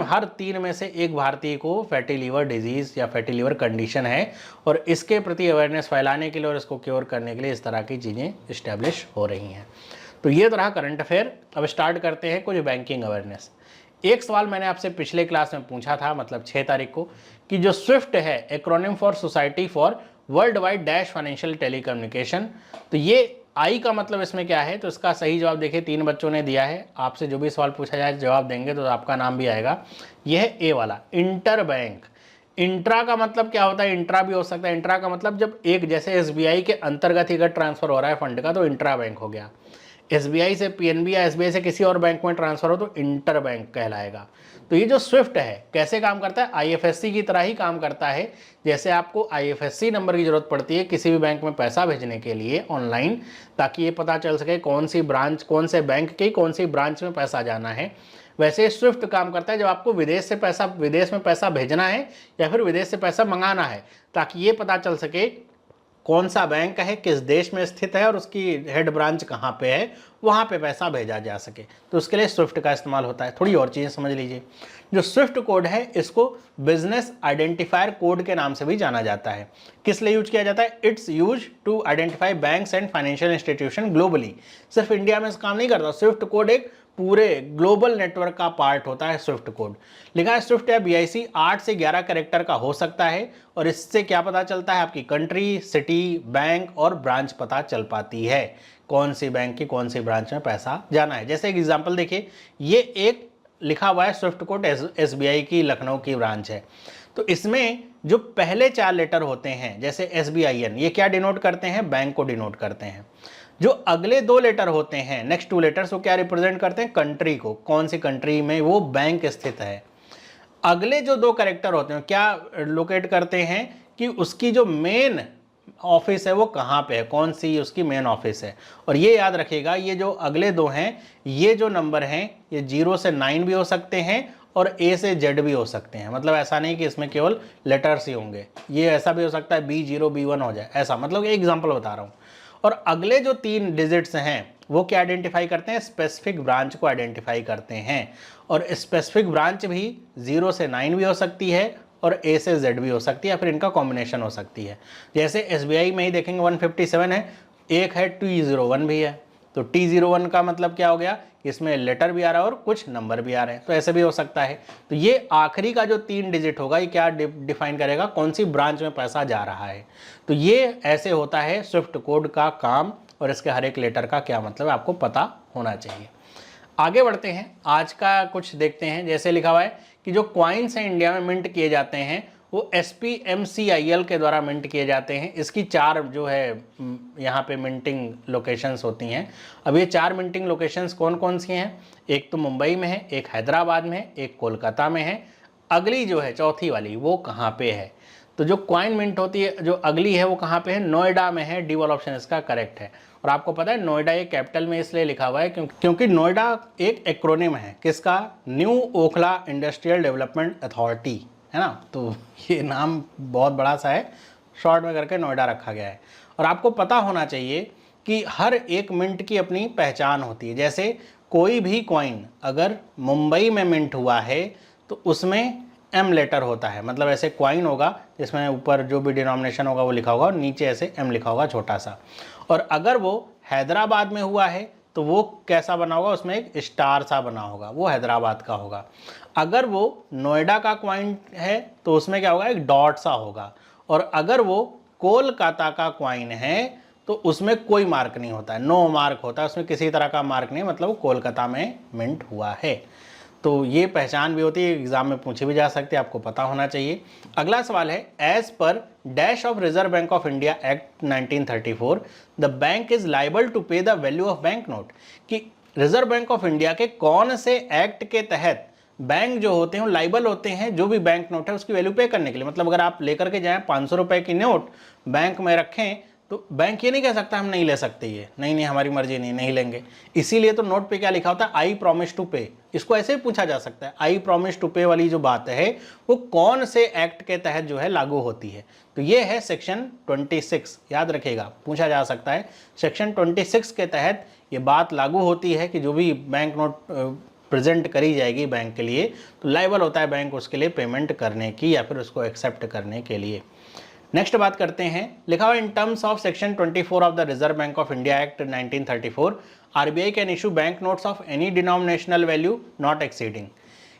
हर तीन में से एक भारतीय को फैटी लीवर डिजीज़ या फैटी लीवर कंडीशन है, और इसके प्रति अवेयरनेस फैलाने के लिए और इसको क्योर करने के लिए इस तरह की चीज़ें इस्टेब्लिश हो रही हैं। तो ये तरह करंट अफेयर। अब स्टार्ट करते हैं कुछ बैंकिंग अवेयरनेस। एक सवाल मैंने आपसे पिछले क्लास में पूछा था, मतलब 6 तारीख को, कि जो स्विफ्ट है acronym for society for world wide dash financial telecommunication, तो ये आई का मतलब इसमें क्या है? तो इसका सही जवाब देखिए 3 बच्चों ने दिया है। आपसे जो भी सवाल पूछा जाए जवाब देंगे तो आपका नाम भी आएगा। यह है ए वाला, इंटर बैंक। इंट्रा का मतलब क्या होता है? इंट्रा भी हो सकता है। इंट्रा का मतलब जब एक, जैसे एसबीआई के अंतर्गत ही अगर ट्रांसफर हो रहा है फंड का तो इंट्रा बैंक हो गया। एसबीआई से पीएनबी या एसबीआई से किसी और बैंक में ट्रांसफर हो तो इंटर बैंक कहलाएगा। तो ये जो स्विफ्ट है कैसे काम करता है? आईएफएससी की तरह ही काम करता है। जैसे आपको आईएफएससी नंबर की जरूरत पड़ती है किसी भी बैंक में पैसा भेजने के लिए ऑनलाइन, ताकि ये पता चल सके कौन सी ब्रांच, कौन से बैंक की कौन सी ब्रांच में पैसा जाना है, वैसे स्विफ्ट काम करता है जब आपको विदेश में पैसा भेजना है या फिर विदेश से पैसा मंगाना है, ताकि ये पता चल सके कौन सा बैंक है, किस देश में स्थित है और उसकी हेड ब्रांच कहाँ पे है, वहाँ पे पैसा भेजा जा सके। तो उसके लिए स्विफ्ट का इस्तेमाल होता है। थोड़ी और चीज़ें समझ लीजिए। जो स्विफ्ट कोड है इसको बिजनेस आइडेंटिफायर कोड के नाम से भी जाना जाता है। किस लिए यूज किया जाता है? It's use to identify banks and financial institution globally. सिर्फ इंडिया में काम नहीं करता। स्विफ्ट कोड एक पूरे ग्लोबल नेटवर्क का पार्ट होता है स्विफ्ट कोड। लिखा है स्विफ्ट या BIC 8 से 11 कैरेक्टर का हो सकता है, और इससे क्या पता चलता है? आपकी कंट्री, सिटी, बैंक और ब्रांच पता चल पाती है, कौन सी बैंक की कौन सी ब्रांच में पैसा जाना है। जैसे एक एग्जांपल देखिए, ये एक लिखा हुआ है स्विफ्ट कोड SBI की लखनऊ की ब्रांच है। तो इसमें जो पहले 4 लेटर होते हैं, जैसे SBIN, ये क्या डिनोट करते हैं? बैंक को डिनोट करते हैं। जो अगले 2 लेटर होते हैं, नेक्स्ट 2 लेटर्स, वो क्या रिप्रेजेंट करते हैं? कंट्री को, कौन सी कंट्री में वो बैंक स्थित है। अगले जो 2 कैरेक्टर होते हैं क्या लोकेट करते हैं? कि उसकी जो मेन ऑफिस है वो कहाँ पे है, कौन सी उसकी मेन ऑफिस है। और ये याद रखिएगा, ये जो अगले 2 हैं, ये जो नंबर हैं ये 0 से 9 भी हो सकते हैं और ए से जेड भी हो सकते हैं। मतलब ऐसा नहीं कि इसमें केवल लेटर्स ही होंगे, ये ऐसा भी हो सकता है B0 B1 हो जाए, ऐसा। मतलब एक एग्जाम्पल बता रहा हूँ। और अगले जो 3 डिजिट्स हैं वो क्या आइडेंटिफाई करते हैं, स्पेसिफिक ब्रांच को आइडेंटिफाई करते हैं। और स्पेसिफिक ब्रांच भी 0 से 9 भी हो सकती है और A से Z भी हो सकती है, या फिर इनका कॉम्बिनेशन हो सकती है। जैसे SBI में ही देखेंगे 157 है, एक है T01 भी है। तो T01 का मतलब क्या हो गया, इसमें लेटर भी आ रहा है और कुछ नंबर भी आ रहे हैं, तो ऐसे भी हो सकता है। तो ये आखिरी का जो 3 डिजिट होगा ये क्या डिफाइन करेगा, कौन सी ब्रांच में पैसा जा रहा है। तो ये ऐसे होता है स्विफ्ट कोड का काम, और इसके हर एक लेटर का क्या मतलब है आपको पता होना चाहिए। आगे बढ़ते हैं, आज का कुछ देखते हैं। जैसे लिखा हुआ है कि जो कॉइन्स हैं इंडिया में मिंट किए जाते हैं वो SPMCIL के द्वारा मिंट किए जाते हैं। इसकी 4 जो है यहाँ पे मिंटिंग लोकेशंस होती हैं। अब ये 4 मिंटिंग लोकेशंस कौन कौन सी हैं, एक तो मुंबई में है, एक हैदराबाद में है, एक कोलकाता में है। अगली जो है चौथी वाली वो कहाँ पे है, तो जो कॉइन मिंट होती है जो अगली है वो कहाँ पे है, नोएडा में है। डी वाला ऑप्शन इसका करेक्ट है। और आपको पता है नोएडा ये कैपिटल में इसलिए लिखा हुआ है क्योंकि नोएडा एक एक्रोनिम है किसका, new Okhla industrial development authority, है ना। तो ये नाम बहुत बड़ा सा है, शॉर्ट में करके नोएडा रखा गया है। और आपको पता होना चाहिए कि हर एक मिंट की अपनी पहचान होती है। जैसे कोई भी कॉइन अगर मुंबई में मिंट हुआ है तो उसमें M लेटर होता है। मतलब ऐसे कॉइन होगा जिसमें ऊपर जो भी डिनोमिनेशन होगा वो लिखा होगा और नीचे ऐसे M लिखा होगा छोटा सा। और अगर वो हैदराबाद में हुआ है तो वो कैसा बना होगा, उसमें एक स्टार सा बना होगा, वो हैदराबाद का होगा। अगर वो नोएडा का कॉइन है तो उसमें क्या होगा, एक डॉट सा होगा। और अगर वो कोलकाता का कॉइन है तो उसमें कोई मार्क नहीं होता है, नो मार्क होता है, उसमें किसी तरह का मार्क नहीं, मतलब वो कोलकाता में मिंट हुआ है। तो ये पहचान भी होती है, एग्जाम में पूछी भी जा सकती है, आपको पता होना चाहिए। अगला सवाल है, as per dash of Reserve Bank of India Act 1934 the bank is liable to pay the value of bank note. कि रिजर्व बैंक ऑफ इंडिया के कौन से एक्ट के तहत बैंक जो होते हैं लाइबल होते हैं जो भी बैंक नोट है उसकी वैल्यू पे करने के लिए। मतलब अगर आप लेकर के जाएं 500 रुपए की नोट बैंक में रखें तो बैंक ये नहीं कह सकता हम नहीं ले सकते, ये नहीं हमारी मर्जी नहीं लेंगे। इसीलिए तो नोट पे क्या लिखा होता है, आई प्रॉमिस टू पे। इसको ऐसे ही पूछा जा सकता है, आई प्रॉमिस टू पे वाली जो बात है वो कौन से एक्ट के तहत जो है लागू होती है। तो ये है सेक्शन 26, याद रखिएगा, पूछा जा सकता है। सेक्शन 26 के तहत ये बात लागू होती है कि जो भी बैंक नोट प्रेजेंट करी जाएगी बैंक के लिए तो लायबल होता है बैंक उसके लिए पेमेंट करने की या फिर उसको एक्सेप्ट करने के लिए। नेक्स्ट बात करते हैं, लिखा हुआ in terms of section 24 of the reserve Bank of India Act 1934 RBI can issue bank notes of any denominational value not exceeding.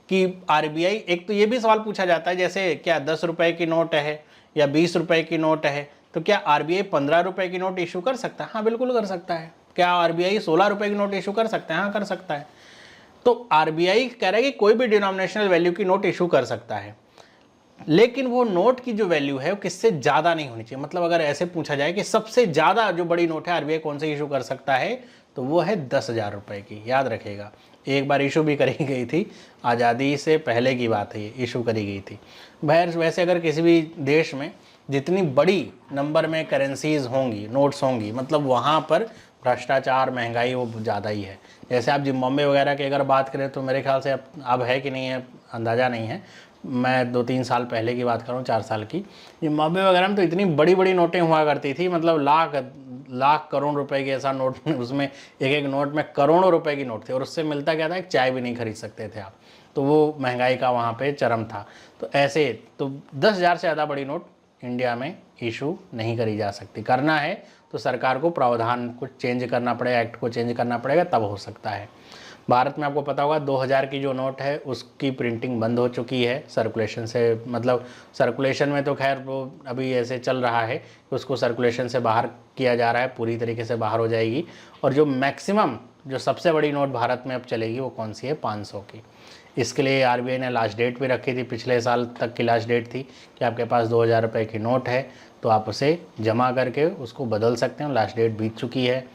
कि आरबीआई, एक तो ये भी सवाल पूछा जाता है जैसे क्या 10 रुपए की नोट है या 20 रुपए की नोट है तो क्या आरबीआई 15 रुपए की नोट इशू कर सकता है? हाँ बिल्कुल कर सकता है। क्या आरबीआई 16 रुपए की नोट इशू कर सकता है? हाँ कर सकता है। तो आरबीआई कह रहा है कि कोई भी डिनोमिनेशनल वैल्यू की नोट इशू कर सकता है, लेकिन वो नोट की जो वैल्यू है वो किससे ज़्यादा नहीं होनी चाहिए। मतलब अगर ऐसे पूछा जाए कि सबसे ज़्यादा जो बड़ी नोट है आरबीआई कौन से इशू कर सकता है तो वो है 10,000 रुपये की। याद रखिएगा, एक बार इशू भी करी गई थी, आज़ादी से पहले की बात है, ये इशू करी गई थी। वैसे अगर किसी भी देश में जितनी बड़ी नंबर में करेंसीज होंगी, नोट्स होंगी, मतलब वहाँ पर भ्रष्टाचार, महंगाई वो ज़्यादा ही है। जैसे आप जिम्बाब्वे वगैरह की अगर बात करें तो मेरे ख्याल से अब है कि नहीं है अंदाज़ा नहीं है, मैं 2-3 साल पहले की बात कर रहा हूँ, 4 साल की। जिम्बाब्वे वगैरह में तो इतनी बड़ी बड़ी नोटें हुआ करती थी, मतलब लाख करोड़ रुपए की ऐसा नोट, उसमें एक एक नोट में करोड़ों रुपए की नोट थी और उससे मिलता क्या था, एक चाय भी नहीं खरीद सकते थे आप। तो वो महंगाई का वहाँ पे चरम था। तो ऐसे तो 10,000 से ज़्यादा बड़ी नोट इंडिया में इशू नहीं करी जा सकती। करना है तो सरकार को प्रावधान कुछ चेंज करना पड़ेगा, एक्ट को चेंज करना पड़ेगा, तब हो सकता है। भारत में आपको पता होगा 2000 की जो नोट है उसकी प्रिंटिंग बंद हो चुकी है सर्कुलेशन से। मतलब सर्कुलेशन में तो खैर वो अभी ऐसे चल रहा है कि उसको सर्कुलेशन से बाहर किया जा रहा है, पूरी तरीके से बाहर हो जाएगी। और जो मैक्सिमम जो सबसे बड़ी नोट भारत में अब चलेगी वो कौन सी है, 500 की। इसके लिए आरबीआई ने लास्ट डेट भी रखी थी, पिछले साल तक की लास्ट डेट थी कि आपके पास 2000 रुपये की नोट है तो आप उसे जमा करके उसको बदल सकते हैं। लास्ट डेट बीत चुकी है,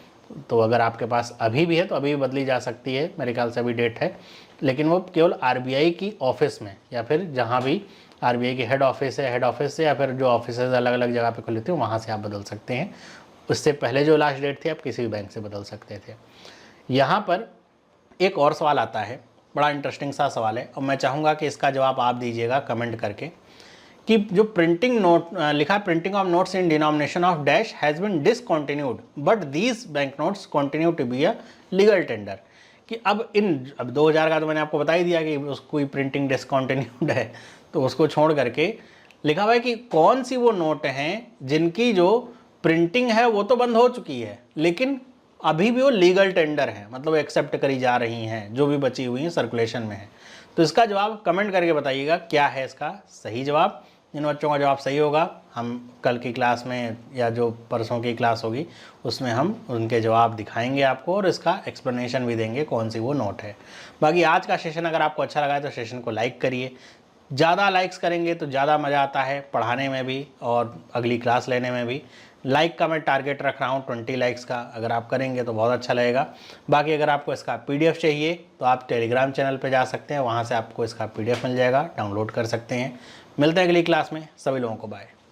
तो अगर आपके पास अभी भी है तो अभी भी बदली जा सकती है, मेरे ख्याल से अभी डेट है। लेकिन वो केवल आरबीआई की ऑफिस में या फिर जहाँ भी आरबीआई की हेड ऑफिस है, हेड ऑफिस से या फिर जो ऑफिस अलग अलग जगह पे खुले थे वहाँ से आप बदल सकते हैं। उससे पहले जो लास्ट डेट थी आप किसी भी बैंक से बदल सकते थे। यहाँ पर एक और सवाल आता है बड़ा इंटरेस्टिंग सा सवाल है और मैं चाहूँगा कि इसका जवाब आप दीजिएगा कमेंट करके कि जो प्रिंटिंग नोट लिखा है, printing of notes in denomination of dash has been discontinued but these bank notes continue to be a legal tender. कि अब 2000 का तो मैंने आपको बता ही दिया कि उसको प्रिंटिंग डिसकंटिन्यूड है, तो उसको छोड़ करके लिखा हुआ है कि कौन सी वो नोट हैं जिनकी जो प्रिंटिंग है वो तो बंद हो चुकी है लेकिन अभी भी वो लीगल टेंडर है, मतलब एक्सेप्ट करी जा रही हैं, जो भी बची हुई हैं सर्कुलेशन में है। तो इसका जवाब कमेंट करके बताइएगा क्या है इसका सही जवाब। जिन बच्चों का जवाब सही होगा हम कल की क्लास में या जो परसों की क्लास होगी उसमें हम उनके जवाब दिखाएंगे आपको और इसका एक्सप्लेनेशन भी देंगे कौन सी वो नोट है। बाकी आज का सेशन अगर आपको अच्छा लगा है तो सेशन को लाइक करिए, ज़्यादा लाइक्स करेंगे तो ज़्यादा मज़ा आता है पढ़ाने में भी और अगली क्लास लेने में भी। लाइक का मैं टारगेट रख रहा हूँ 20 लाइक्स का, अगर आप करेंगे तो बहुत अच्छा लगेगा। बाकी अगर आपको इसका PDF चाहिए तो आप टेलीग्राम चैनल पे जा सकते हैं, वहाँ से आपको इसका PDF मिल जाएगा, डाउनलोड कर सकते हैं। मिलते हैं अगली क्लास में, सभी लोगों को बाय।